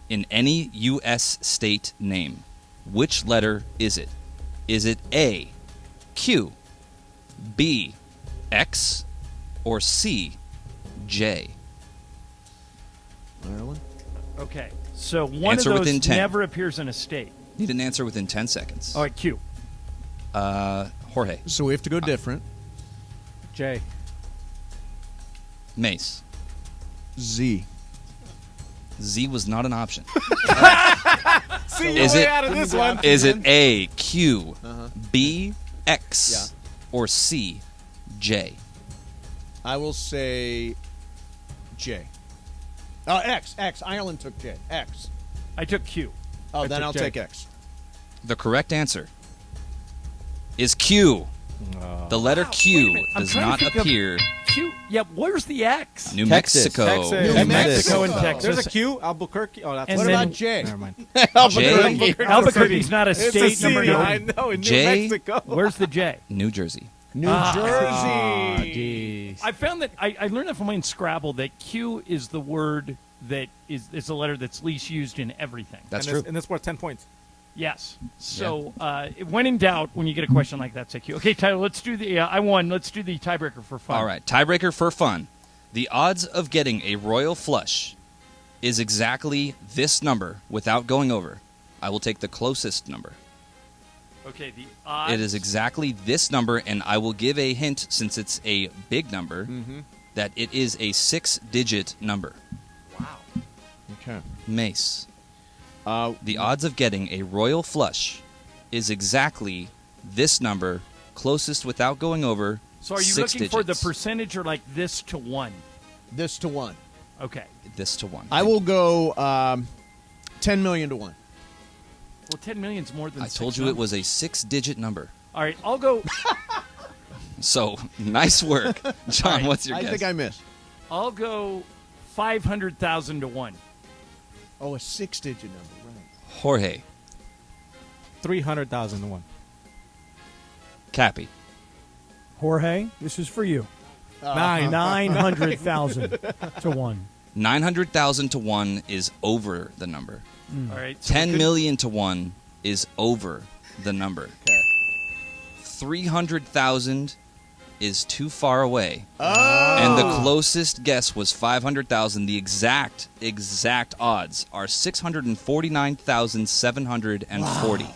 in any U.S. state name. Which letter is it? Is it A, Q, B, X, or C, J? Ireland? Okay, so one Answer of those within 10. never appears in a state. Need an answer within 10 seconds. All right, Q. Jorge. So we have to go different. J. Mace. Z. Z was not an option. See, you're way out of this one. Is it A, Q, Uh-huh. B, X, or C, J? I will say J. X. Ireland took J. X. I took Q. Oh, I then took I'll J. take X. The correct answer is Q. The letter Q I'm does trying to not think of appear. Q. Yeah, where's the X? New Texas. Mexico. New Mexico and Texas. There's a Q. Albuquerque. Oh, that's And What then- about J? Never mind. J. Albuquerque's not a It's a state. city. Number I 9. know. In New J. Mexico. Where's the J? New Jersey. New Jersey. I found that I learned that from in Scrabble that Q is the word that is the letter that's least used in everything. That's and true. And it's worth 10 points. Yes. So when in doubt, when you get a question like that, say Q. Okay, Tyler, let's do the. I won. Let's do the tiebreaker for fun. All right, tiebreaker for fun. The odds of getting a royal flush is exactly this number without going over. I will take the closest number. Okay, the odds. It is exactly this number, and I will give a hint since it's a big number that it is a 6-digit number. Wow. Okay. Mace. The odds of getting a royal flush is exactly this number, closest without going over. So are you 6 looking for the digits. percentage or like this to 1? This to 1. Okay. This to 1. I will go 10 million to 1. Well, 10 million's more than. I 6 told you it numbers. was a 6-digit number. All right, I'll go. So nice work, John. All right, What's your I guess? think I missed. I'll go 500,000 to 1. Oh, a 6-digit number, right. Jorge. 300,000 to 1. Cappy. Jorge, this is for you. 900,000 to 1. 900,000 to 1 is over the number. All right. So 10 we could- million to 1 is over the number. Okay. 300,000 is too far away. Oh. And the closest guess was 500,000. The exact odds are 649,740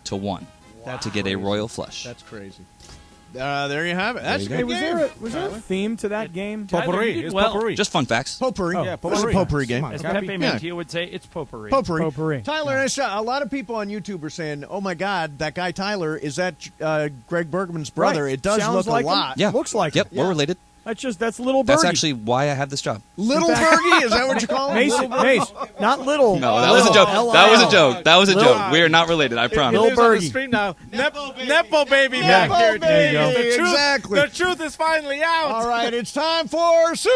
to get a royal flush. That's crazy. There you have it. That's a Hey, good was game. there a theme to that game? Potpourri. It's potpourri. Just fun facts. Potpourri. Yeah, It was a potpourri. potpourri game. Come on, As Cappy. Pepe Mantilla would say, it's potpourri. Potpourri. Tyler, a lot of people on YouTube are saying, "Oh my God, that guy Tyler is that Greg Bergman's brother?" Right. It does Sounds look like a lot. Yeah. Looks like Yep, it. we're related. That's little birdie. That's actually why I have this job. Little Fergie, is that what you call him? Mason, not little. No, that was a joke. That was a joke. That was a joke. We are not related, I He promise. lives on the street now. Nepo baby back here. There you go. The truth, Exactly. The truth is finally out. All right, it's time for Super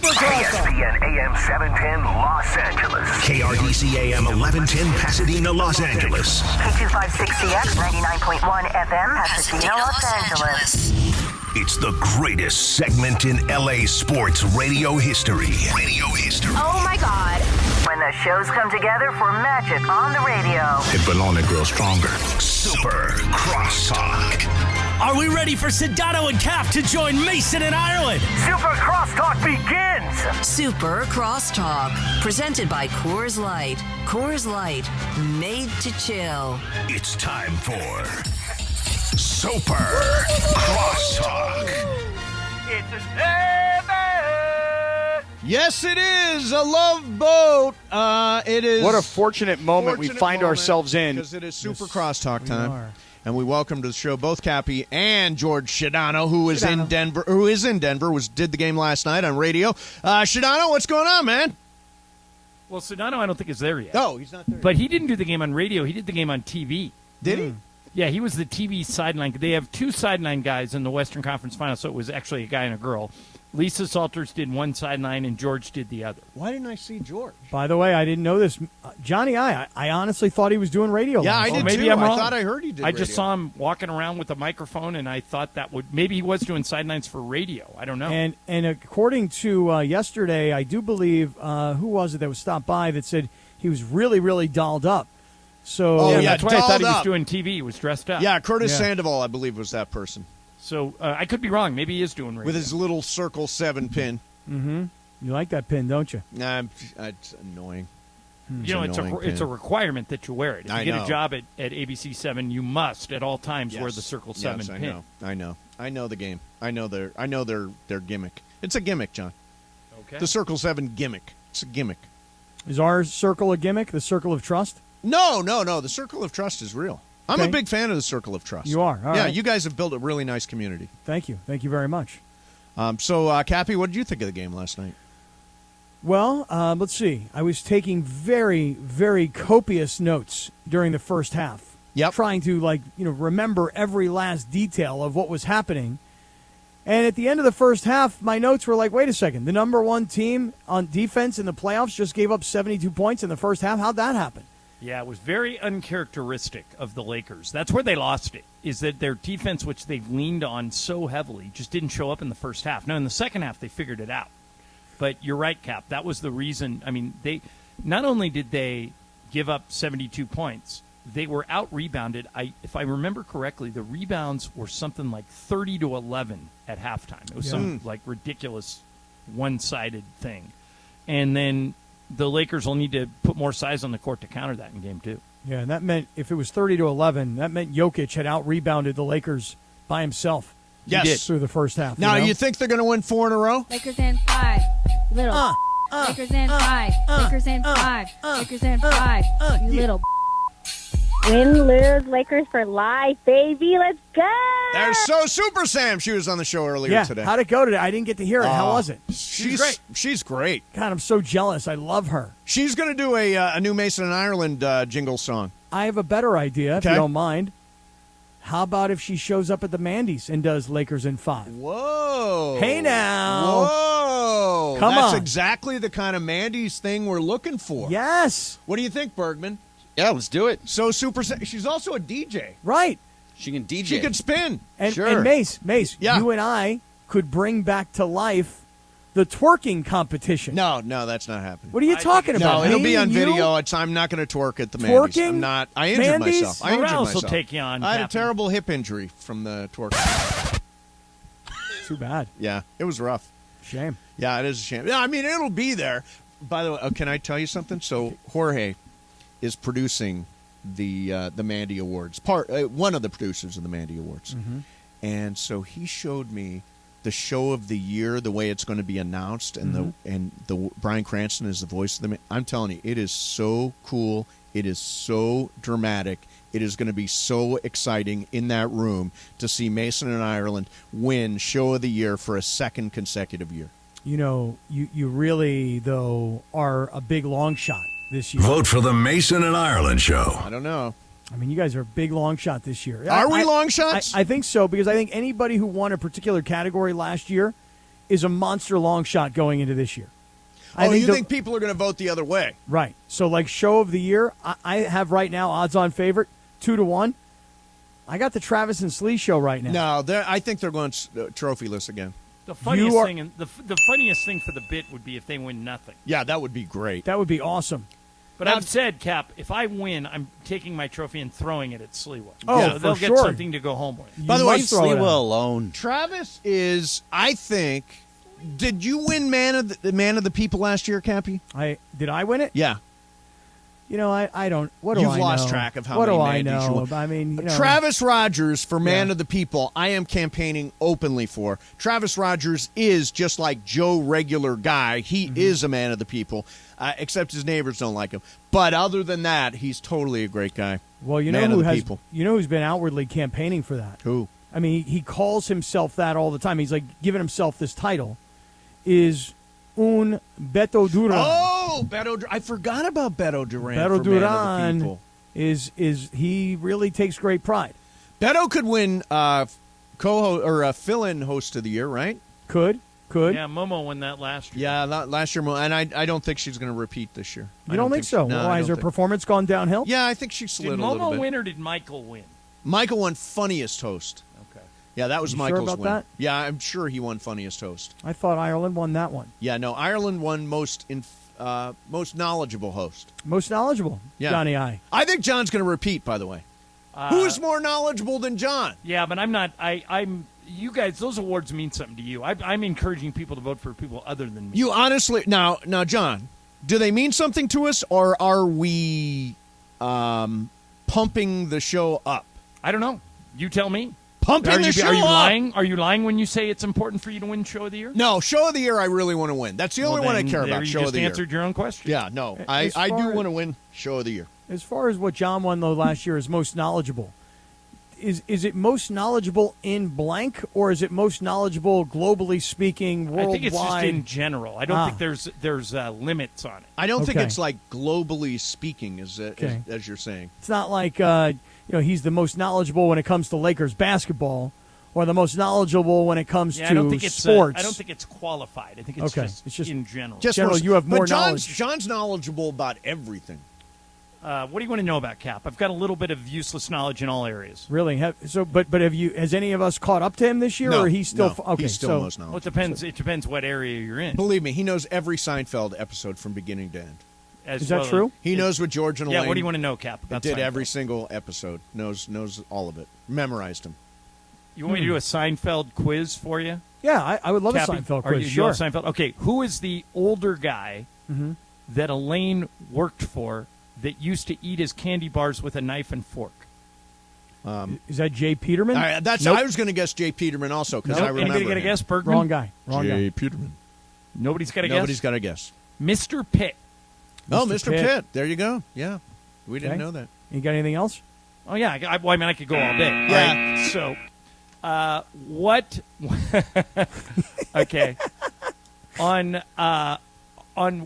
Crosstalk. ESPN AM 710 Los Angeles. KRDC AM 1110 Pasadena, Los Angeles. K256CX 99.1 FM, Pasadena, Los Angeles. It's the greatest segment in LA sports radio history. Oh my God. When the shows come together for magic on the radio. It will only grow stronger. Super Crosstalk. Are we ready for Sedano and Cap to join Mason and Ireland? Super Crosstalk begins. Super Crosstalk. Presented by Coors Light. Coors Light. Made to chill. It's time for Super Crosstalk. It's Yes, it is a love boat. It is. What a fortunate moment we find ourselves in. Because it is Super Crosstalk time. And we welcome to the show both Cappy and George Shadano, who is in Denver. Did the game last night on radio. Shadano, what's going on, man? Well, Sedano, I don't think is there yet. No, he's not there. But he didn't do the game on radio. He did the game on TV. Did he? Yeah, he was the TV sideline. They have two sideline guys in the Western Conference Final, so it was actually a guy and a girl. Lisa Salters did one sideline, and George did the other. Why didn't I see George? By the way, I didn't know this. Johnny I honestly thought he was doing radio. Yeah, last I did night. maybe too. I'm wrong. I thought I heard he did I just radio. saw him walking around with a microphone, and I thought that maybe he was doing sidelines for radio. I don't know. And according to yesterday, I do believe, who was it that was stopped by that said he was really, really dolled up. So that's why I thought he was up. doing TV. He was dressed up. Yeah, Curtis Sandoval, I believe, was that person. So I could be wrong. Maybe he is doing radio. With his little circle 7 pin. Mm-hmm. You like that pin, don't you? Nah, it's annoying. You know, it's a requirement that you wear it. If you get a job at ABC 7, you must at all times wear the Circle 7 pin. I know the game. I know their gimmick. It's a gimmick, John. Okay. The Circle 7 gimmick. It's a gimmick. Is our circle a gimmick? The Circle of Trust? No. The Circle of Trust is real. I'm a big fan of the Circle of Trust. You are? All yeah, right. you guys have built a really nice community. Thank you. Thank you very much. So, Cappy, what did you think of the game last night? Well, let's see. I was taking very, very copious notes during the first half. Yep. Trying to, remember every last detail of what was happening. And at the end of the first half, my notes were like, wait a second. The number one team on defense in the playoffs just gave up 72 points in the first half. How'd that happen? Yeah, it was very uncharacteristic of the Lakers. That's where they lost it, is that their defense, which they've leaned on so heavily, just didn't show up in the first half. Now, in the second half, they figured it out. But you're right, Cap. That was the reason. I mean, they not only did they give up 72 points, they were out-rebounded. If I remember correctly, the rebounds were something like 30-11 at halftime. It was some ridiculous one-sided thing. And then the Lakers will need to put more size on the court to counter that in game 2. Yeah, and that meant if it was 30-11, that meant Jokic had out-rebounded the Lakers by himself. Yes. He did through the first half. Now, you know? you think they're going to win 4 in a row? Lakers in 5. Little. Lakers in 5. Lakers in 5. Lakers in 5. You little. Win, lose, Lakers for life, baby. Let's go. There's So Super Sam. She was on the show earlier today. How'd it go today? I didn't get to hear it. How was it? She's great. She's great. God, I'm so jealous. I love her. She's going to do a new Mason and Ireland jingle song. I have a better idea, if you don't mind. How about if she shows up at the Mandy's and does Lakers in 5? Whoa. Hey, now. Whoa. Come That's on. exactly the kind of Mandy's thing we're looking for. Yes. What do you think, Bergman? Yeah, let's do it. So Super Sam. She's also a DJ. Right. She can DJ. She can spin. And, Sure. and Mace, Yeah. you and I could bring back to life the twerking competition. No, that's not happening. What are you talking about? No, it'll Me be on and you? video. I'm not going to twerk at the Mandy's. Twerking? I'm not. I injured Mandy's? myself. I injured Morales myself. will take you on, I had a Captain. terrible hip injury from the twerking. Too bad. Yeah, it was rough. Shame. Yeah, it is a shame. Yeah, I mean, it'll be there. By the way, can I tell you something? So Jorge is producing the Mandy Awards. One of the producers of the Mandy Awards, and so he showed me the show of the year, the way it's going to be announced, and the Bryan Cranston is the voice of the. I'm telling you, it is so cool. It is so dramatic. It is going to be so exciting in that room to see Mason and Ireland win Show of the Year for a second consecutive year. You know, you really, though, are a big long shot this year. Vote for the Mason and Ireland Show. I don't know. I mean, you guys are a big long shot this year. Are we long shots? I think so, because I think anybody who won a particular category last year is a monster long shot going into this year. You think people are going to vote the other way? Right. So, like, Show of the Year, I have right now odds-on favorite, 2-1. I got the Travis and Slee show right now. No, I think they're going trophyless again. The funniest thing for the bit would be if they win nothing. Yeah, that would be great. That would be awesome. But I've said, Cap, if I win, I'm taking my trophy and throwing it at Sliwa. Oh, they'll for get something to go home with. By the way, Sliwa alone. Travis is, I think. Did you win Man of the People last year, Cappy? Did I win it? Yeah. You know, I don't. What do You've I know? lost track of how what many do I Mandy's you know? won. I mean, you know. Travis Rogers for Man of the People, I am campaigning openly for. Travis Rogers is just like Joe Regular Guy. He is a man of the people, except his neighbors don't like him. But other than that, he's totally a great guy. Well, you know who's been outwardly campaigning for that? Who? I mean, he calls himself that all the time. He's like giving himself this title. Is un Beto Duran. Oh, Beto! I forgot about Beto Duran. Beto for Duran Man of the People. is he really takes great pride. Beto could win fill-in host of the year, right? Could. Yeah, Momo won that last year. Yeah, last year, and I don't think she's going to repeat this year. You don't think so? No, Why has her performance gone downhill? Yeah, I think she slid Did a little Momo bit. win or did Michael win? Michael won funniest host. Okay. Yeah, that was You Michael's sure about win. that? Yeah, I'm sure he won funniest host. I thought Ireland won that one. Yeah, no, Ireland won most knowledgeable host. Most knowledgeable, Yeah. Johnny I. I think John's going to repeat, by the way. Who is more knowledgeable than John? Yeah, but I'm not. I'm. You guys, those awards mean something to you. I'm encouraging people to vote for people other than me. You honestly now, John, do they mean something to us, or are we pumping the show up? I don't know. You tell me. Pumping the show Are you up. lying? Are you lying when you say it's important for you to win Show of the Year? No, Show of the Year I really want to win. That's the only one I care about. Show of the Year. You just answered your own question. Yeah, no, I do want to win Show of the Year. As far as what John won though last year is most knowledgeable. Is it most knowledgeable in blank, or is it most knowledgeable globally speaking, worldwide? I think it's just in general. I don't think there's limits on it. I don't think it's like globally speaking, as you're saying. It's not like he's the most knowledgeable when it comes to Lakers basketball, or the most knowledgeable when it comes to I don't think it's sports. I don't think it's qualified. I think it's just in general. You have more but knowledge. John's knowledgeable about everything. What do you want to know about Cap? I've got a little bit of useless knowledge in all areas. Really? But has any of us caught up to him this year, No, or he's still no, okay? he's still most knowledgeable. Well, it depends. It depends what area you're in. Believe me, he knows every Seinfeld episode from beginning to end. Is that true? He knows what George and Elaine. Yeah. What do you want to know, Cap? About Did Seinfeld? every single episode. Knows all of it. Memorized them. You want me to do a Seinfeld quiz for you? Yeah, I would love Cappy? a Seinfeld Are quiz. you Sure. love Seinfeld? Okay. Who is the older guy that Elaine worked for that used to eat his candy bars with a knife and fork? Is that Jay Peterman? I was going to guess Jay Peterman also because I remember. Anybody got a guess, Bergman? Wrong guy. Jay Peterman. Nobody's got a guess? Nobody's got a guess. Mr. Pitt. Oh, Mr. Pitt. There you go. Yeah. We didn't know that. You got anything else? Oh, yeah. I could go all day. Yeah. Right? So, what? Okay. On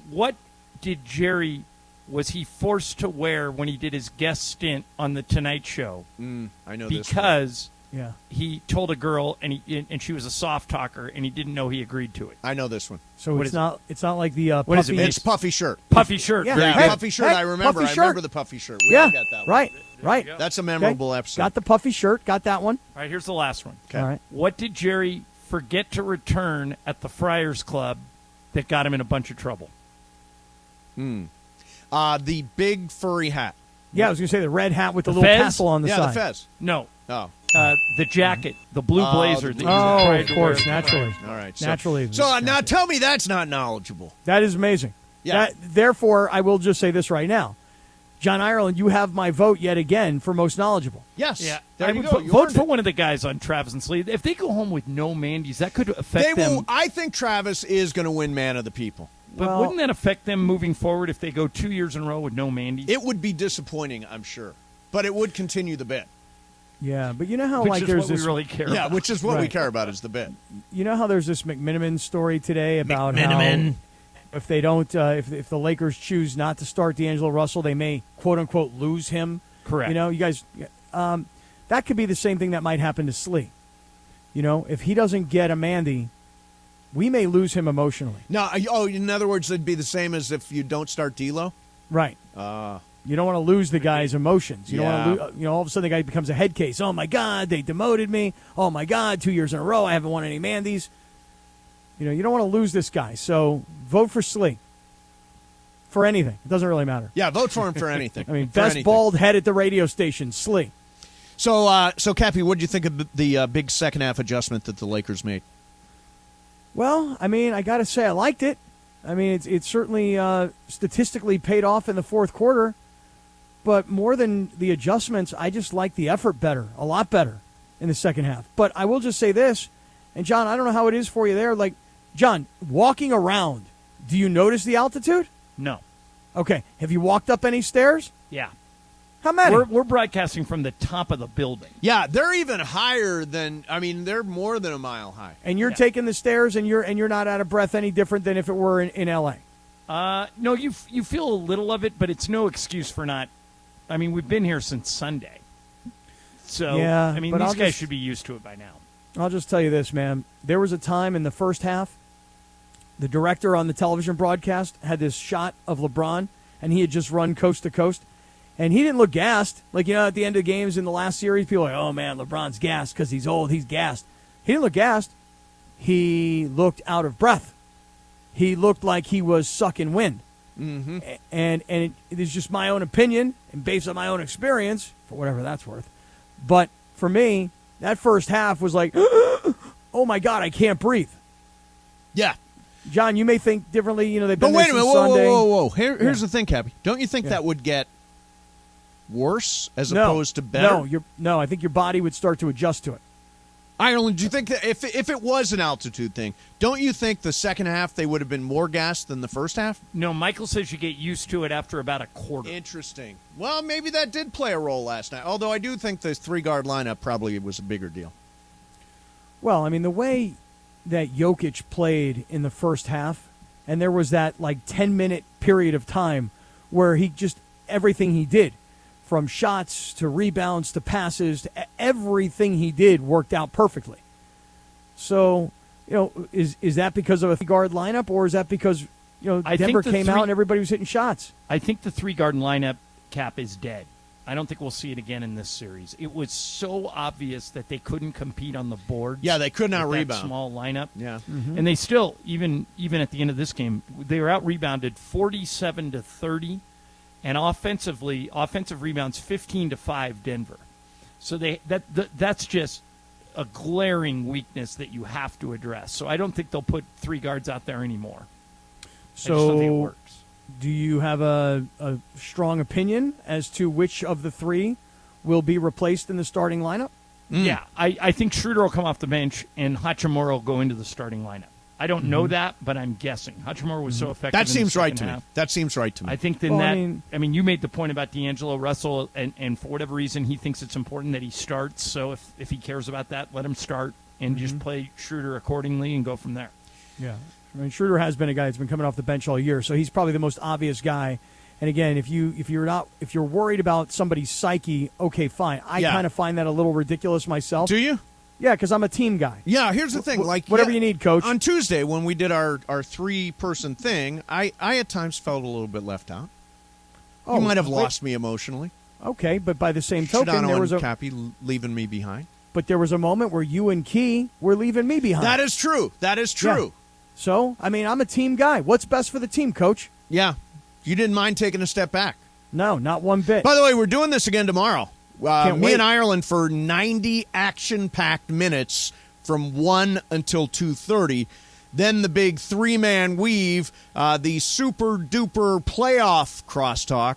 what did Jerry, was he forced to wear when he did his guest stint on The Tonight Show? I know this one. Because Yeah. he told a girl, and she was a soft talker, and he didn't know he agreed to it. I know this one. So What it's is not like the What is puffy. it? It's puffy shirt. Puffy shirt. Yeah. Very Hey, good. Puffy shirt. hey, I remember. puffy I shirt. remember the puffy shirt. We Yeah. all got that one. Right. That's a memorable Okay. episode. Got the puffy shirt. Got that one. All right, here's the last one. Okay. All right. What did Jerry forget to return at the Friars Club that got him in a bunch of trouble? The big furry hat. Yeah, I was going to say the red hat with the The little fez? tassel on the Yeah, side. the fez. No. Oh. The jacket, the blue blazer. the that blue- you Oh, tried of to course, wear. naturally. All right. Naturally. So now tell me that's not knowledgeable. That is amazing. Yeah. Therefore, I will just say this right now. John Ireland, you have my vote yet again for most knowledgeable. Yes. Yeah, There I you would go. You vote earned for it. one of the guys on Travis and Slee. If they go home with no Mandy's, that could affect them. I think Travis is going to win Man of the People. But wouldn't that affect them moving forward if they go 2 years in a row with no Mandy's? It would be disappointing, I'm sure, but it would continue the bit. Yeah, but you know how Which like is there's what we this really care Yeah, about. which is what we Right. care about is the bit. You know how there's this McMiniman story today about McMiniman. how if they don't, if the Lakers choose not to start D'Angelo Russell, they may quote unquote lose him. Correct. You know, you guys, that could be the same thing that might happen to Slee. You know, if he doesn't get a Mandy, we may lose him emotionally. No, in other words, it'd be the same as if you don't start D'Lo. Right. You don't want to lose the guy's emotions. You don't want to, all of a sudden the guy becomes a head case. Oh my God, they demoted me. Oh my God, 2 years in a row I haven't won any Mandy's. You know, you don't want to lose this guy. So vote for Slee. For anything, it doesn't really matter. Yeah, vote for him for anything. I mean, For best anything. bald head at the radio station, Slee. So, Cappy, what did you think of the big second half adjustment that the Lakers made? Well, I mean, I got to say I liked it. I mean, it certainly statistically paid off in the fourth quarter. But more than the adjustments, I just like the effort better, a lot better in the second half. But I will just say this, and John, I don't know how it is for you there. Like, John, walking around, do you notice the altitude? No. Okay. Have you walked up any stairs? Yeah. How many? We're broadcasting from the top of the building. Yeah, they're even higher than. I mean, they're more than a mile high. And you're taking the stairs, and you're not out of breath any different than if it were in L.A. No, you feel a little of it, but it's no excuse for not. I mean, we've been here since Sunday. So, Yeah, I mean, but these I'll guys just- should be used to it by now. I'll just tell you this, man. There was a time in the first half, the director on the television broadcast had this shot of LeBron, and he had just run coast to coast, and he didn't look gassed. Like, at the end of games in the last series, people are like, oh, man, LeBron's gassed because he's old. He's gassed. He didn't look gassed. He looked out of breath. He looked like he was sucking wind. Mm-hmm. And it is just my own opinion and based on my own experience, for whatever that's worth. But for me, that first half was like, oh, my God, I can't breathe. Yeah. John, you may think differently. They've But been wait a there minute, since Sunday. whoa. Here's the thing, Cappy. Don't you think that would get worse as opposed to better? No, I think your body would start to adjust to it. Ireland, do you think that if it was an altitude thing, don't you think the second half they would have been more gassed than the first half? No, Michael says you get used to it after about a quarter. Interesting. Well, maybe that did play a role last night. Although I do think the three-guard lineup probably was a bigger deal. Well, I mean, the way that Jokic played in the first half, and there was that 10-minute period of time where he just everything he did, from shots to rebounds to passes, to everything he did worked out perfectly. So, is that because of a three-guard lineup, or is that because I Denver think the came out and everybody was hitting shots? I think the three-guard lineup, Cap, is dead. I don't think we'll see it again in this series. It was so obvious that they couldn't compete on the board. Yeah, they could not with that rebound. Small lineup. Yeah. Mm-hmm. And they still, even at the end of this game, they were out-rebounded 47-30. And offensive rebounds 15-5 Denver. So that's just a glaring weakness that you have to address. So I don't think they'll put three guards out there anymore. I just don't think it works. Do you have a strong opinion as to which of the three will be replaced in the starting lineup? Yeah, I think Schroeder will come off the bench and Hachimura will go into the starting lineup. I don't know that, but I'm guessing. Hachimura was so effective. That seems right to me. Half. That seems right to me. I think I mean, you made the point about D'Angelo Russell, and for whatever reason, he thinks it's important that he starts. So if he cares about that, let him start and just play Schroeder accordingly and go from there. Yeah. I mean, Schroeder has been a guy that's been coming off the bench all year, so he's probably the most obvious guy. And again, if you're worried about somebody's psyche, okay, fine. I kind of find that a little ridiculous myself. Do you? Yeah, because I'm a team guy. Yeah, here's the thing. Whatever you need, Coach. On Tuesday, when we did our three-person thing, I at times felt a little bit left out. You might have lost me emotionally. Okay, but by the same token, Shadano there was and Cappy leaving me behind. But there was a moment where you and Key were leaving me behind. That is true. That is true. Yeah. So, I mean, I'm a team guy. What's best for the team, Coach? Yeah. You didn't mind taking a step back. No, not one bit. By the way, we're doing this again tomorrow. Me wait. and Ireland for 90 action-packed minutes from 1 until 2:30. Then the big three-man weave, the super-duper playoff crosstalk.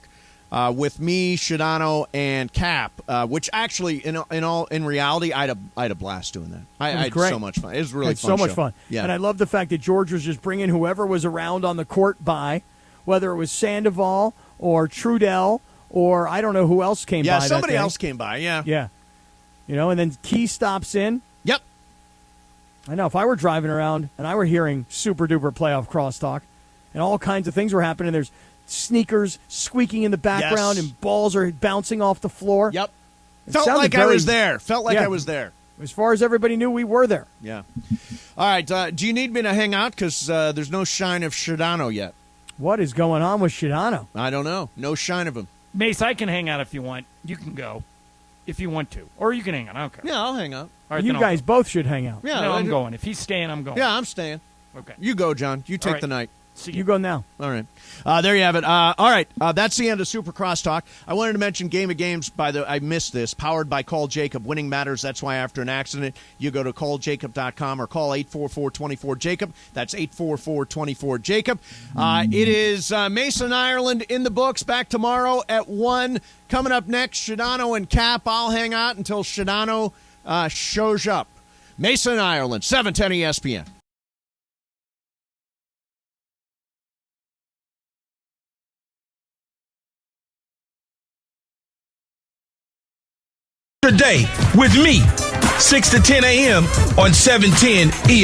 with me, Shadano, and Cap, which actually, in reality, I had a blast doing that. I had great. so much fun. It was really Had fun. so much show. fun. Yeah. And I love the fact that George was just bringing whoever was around on the court by, whether it was Sandoval or Trudell or I don't know who else came by. Yeah, that somebody day. else came by. Yeah. Yeah. And then Key stops in. Yep. I know. If I were driving around and I were hearing super duper playoff crosstalk and all kinds of things were happening, there's sneakers squeaking in the background Yes. and balls are bouncing off the floor. Yep. It Felt sounded like I was there. Felt like Yeah. I was there. As far as everybody knew, we were there. Yeah. All right. Do you need me to hang out? Because there's no shine of Shadano yet. What is going on with Shadano? I don't know. No shine of him. Mace, I can hang out if you want. You can go if you want to. Or you can hang out. I don't care. Yeah, I'll hang out. All right, You then I'll guys go. both should hang out. Yeah, No, I'm going. If he's staying, I'm going. Yeah, I'm staying. Okay. You go, John. You take right. the night. See You go now. All right. There you have it. All right. That's the end of Super Crosstalk. I wanted to mention Game of Games, I missed this, powered by Call Jacob. Winning matters. That's why after an accident, you go to calljacob.com or call 844-24-JACOB. That's 844-24-JACOB. It is Mason, Ireland in the books. Back tomorrow at 1. Coming up next, Shadano and Cap. I'll hang out until Shadano shows up. Mason, Ireland, 710 ESPN. Today with me, 6 to 10 a.m. on 710 ESPN.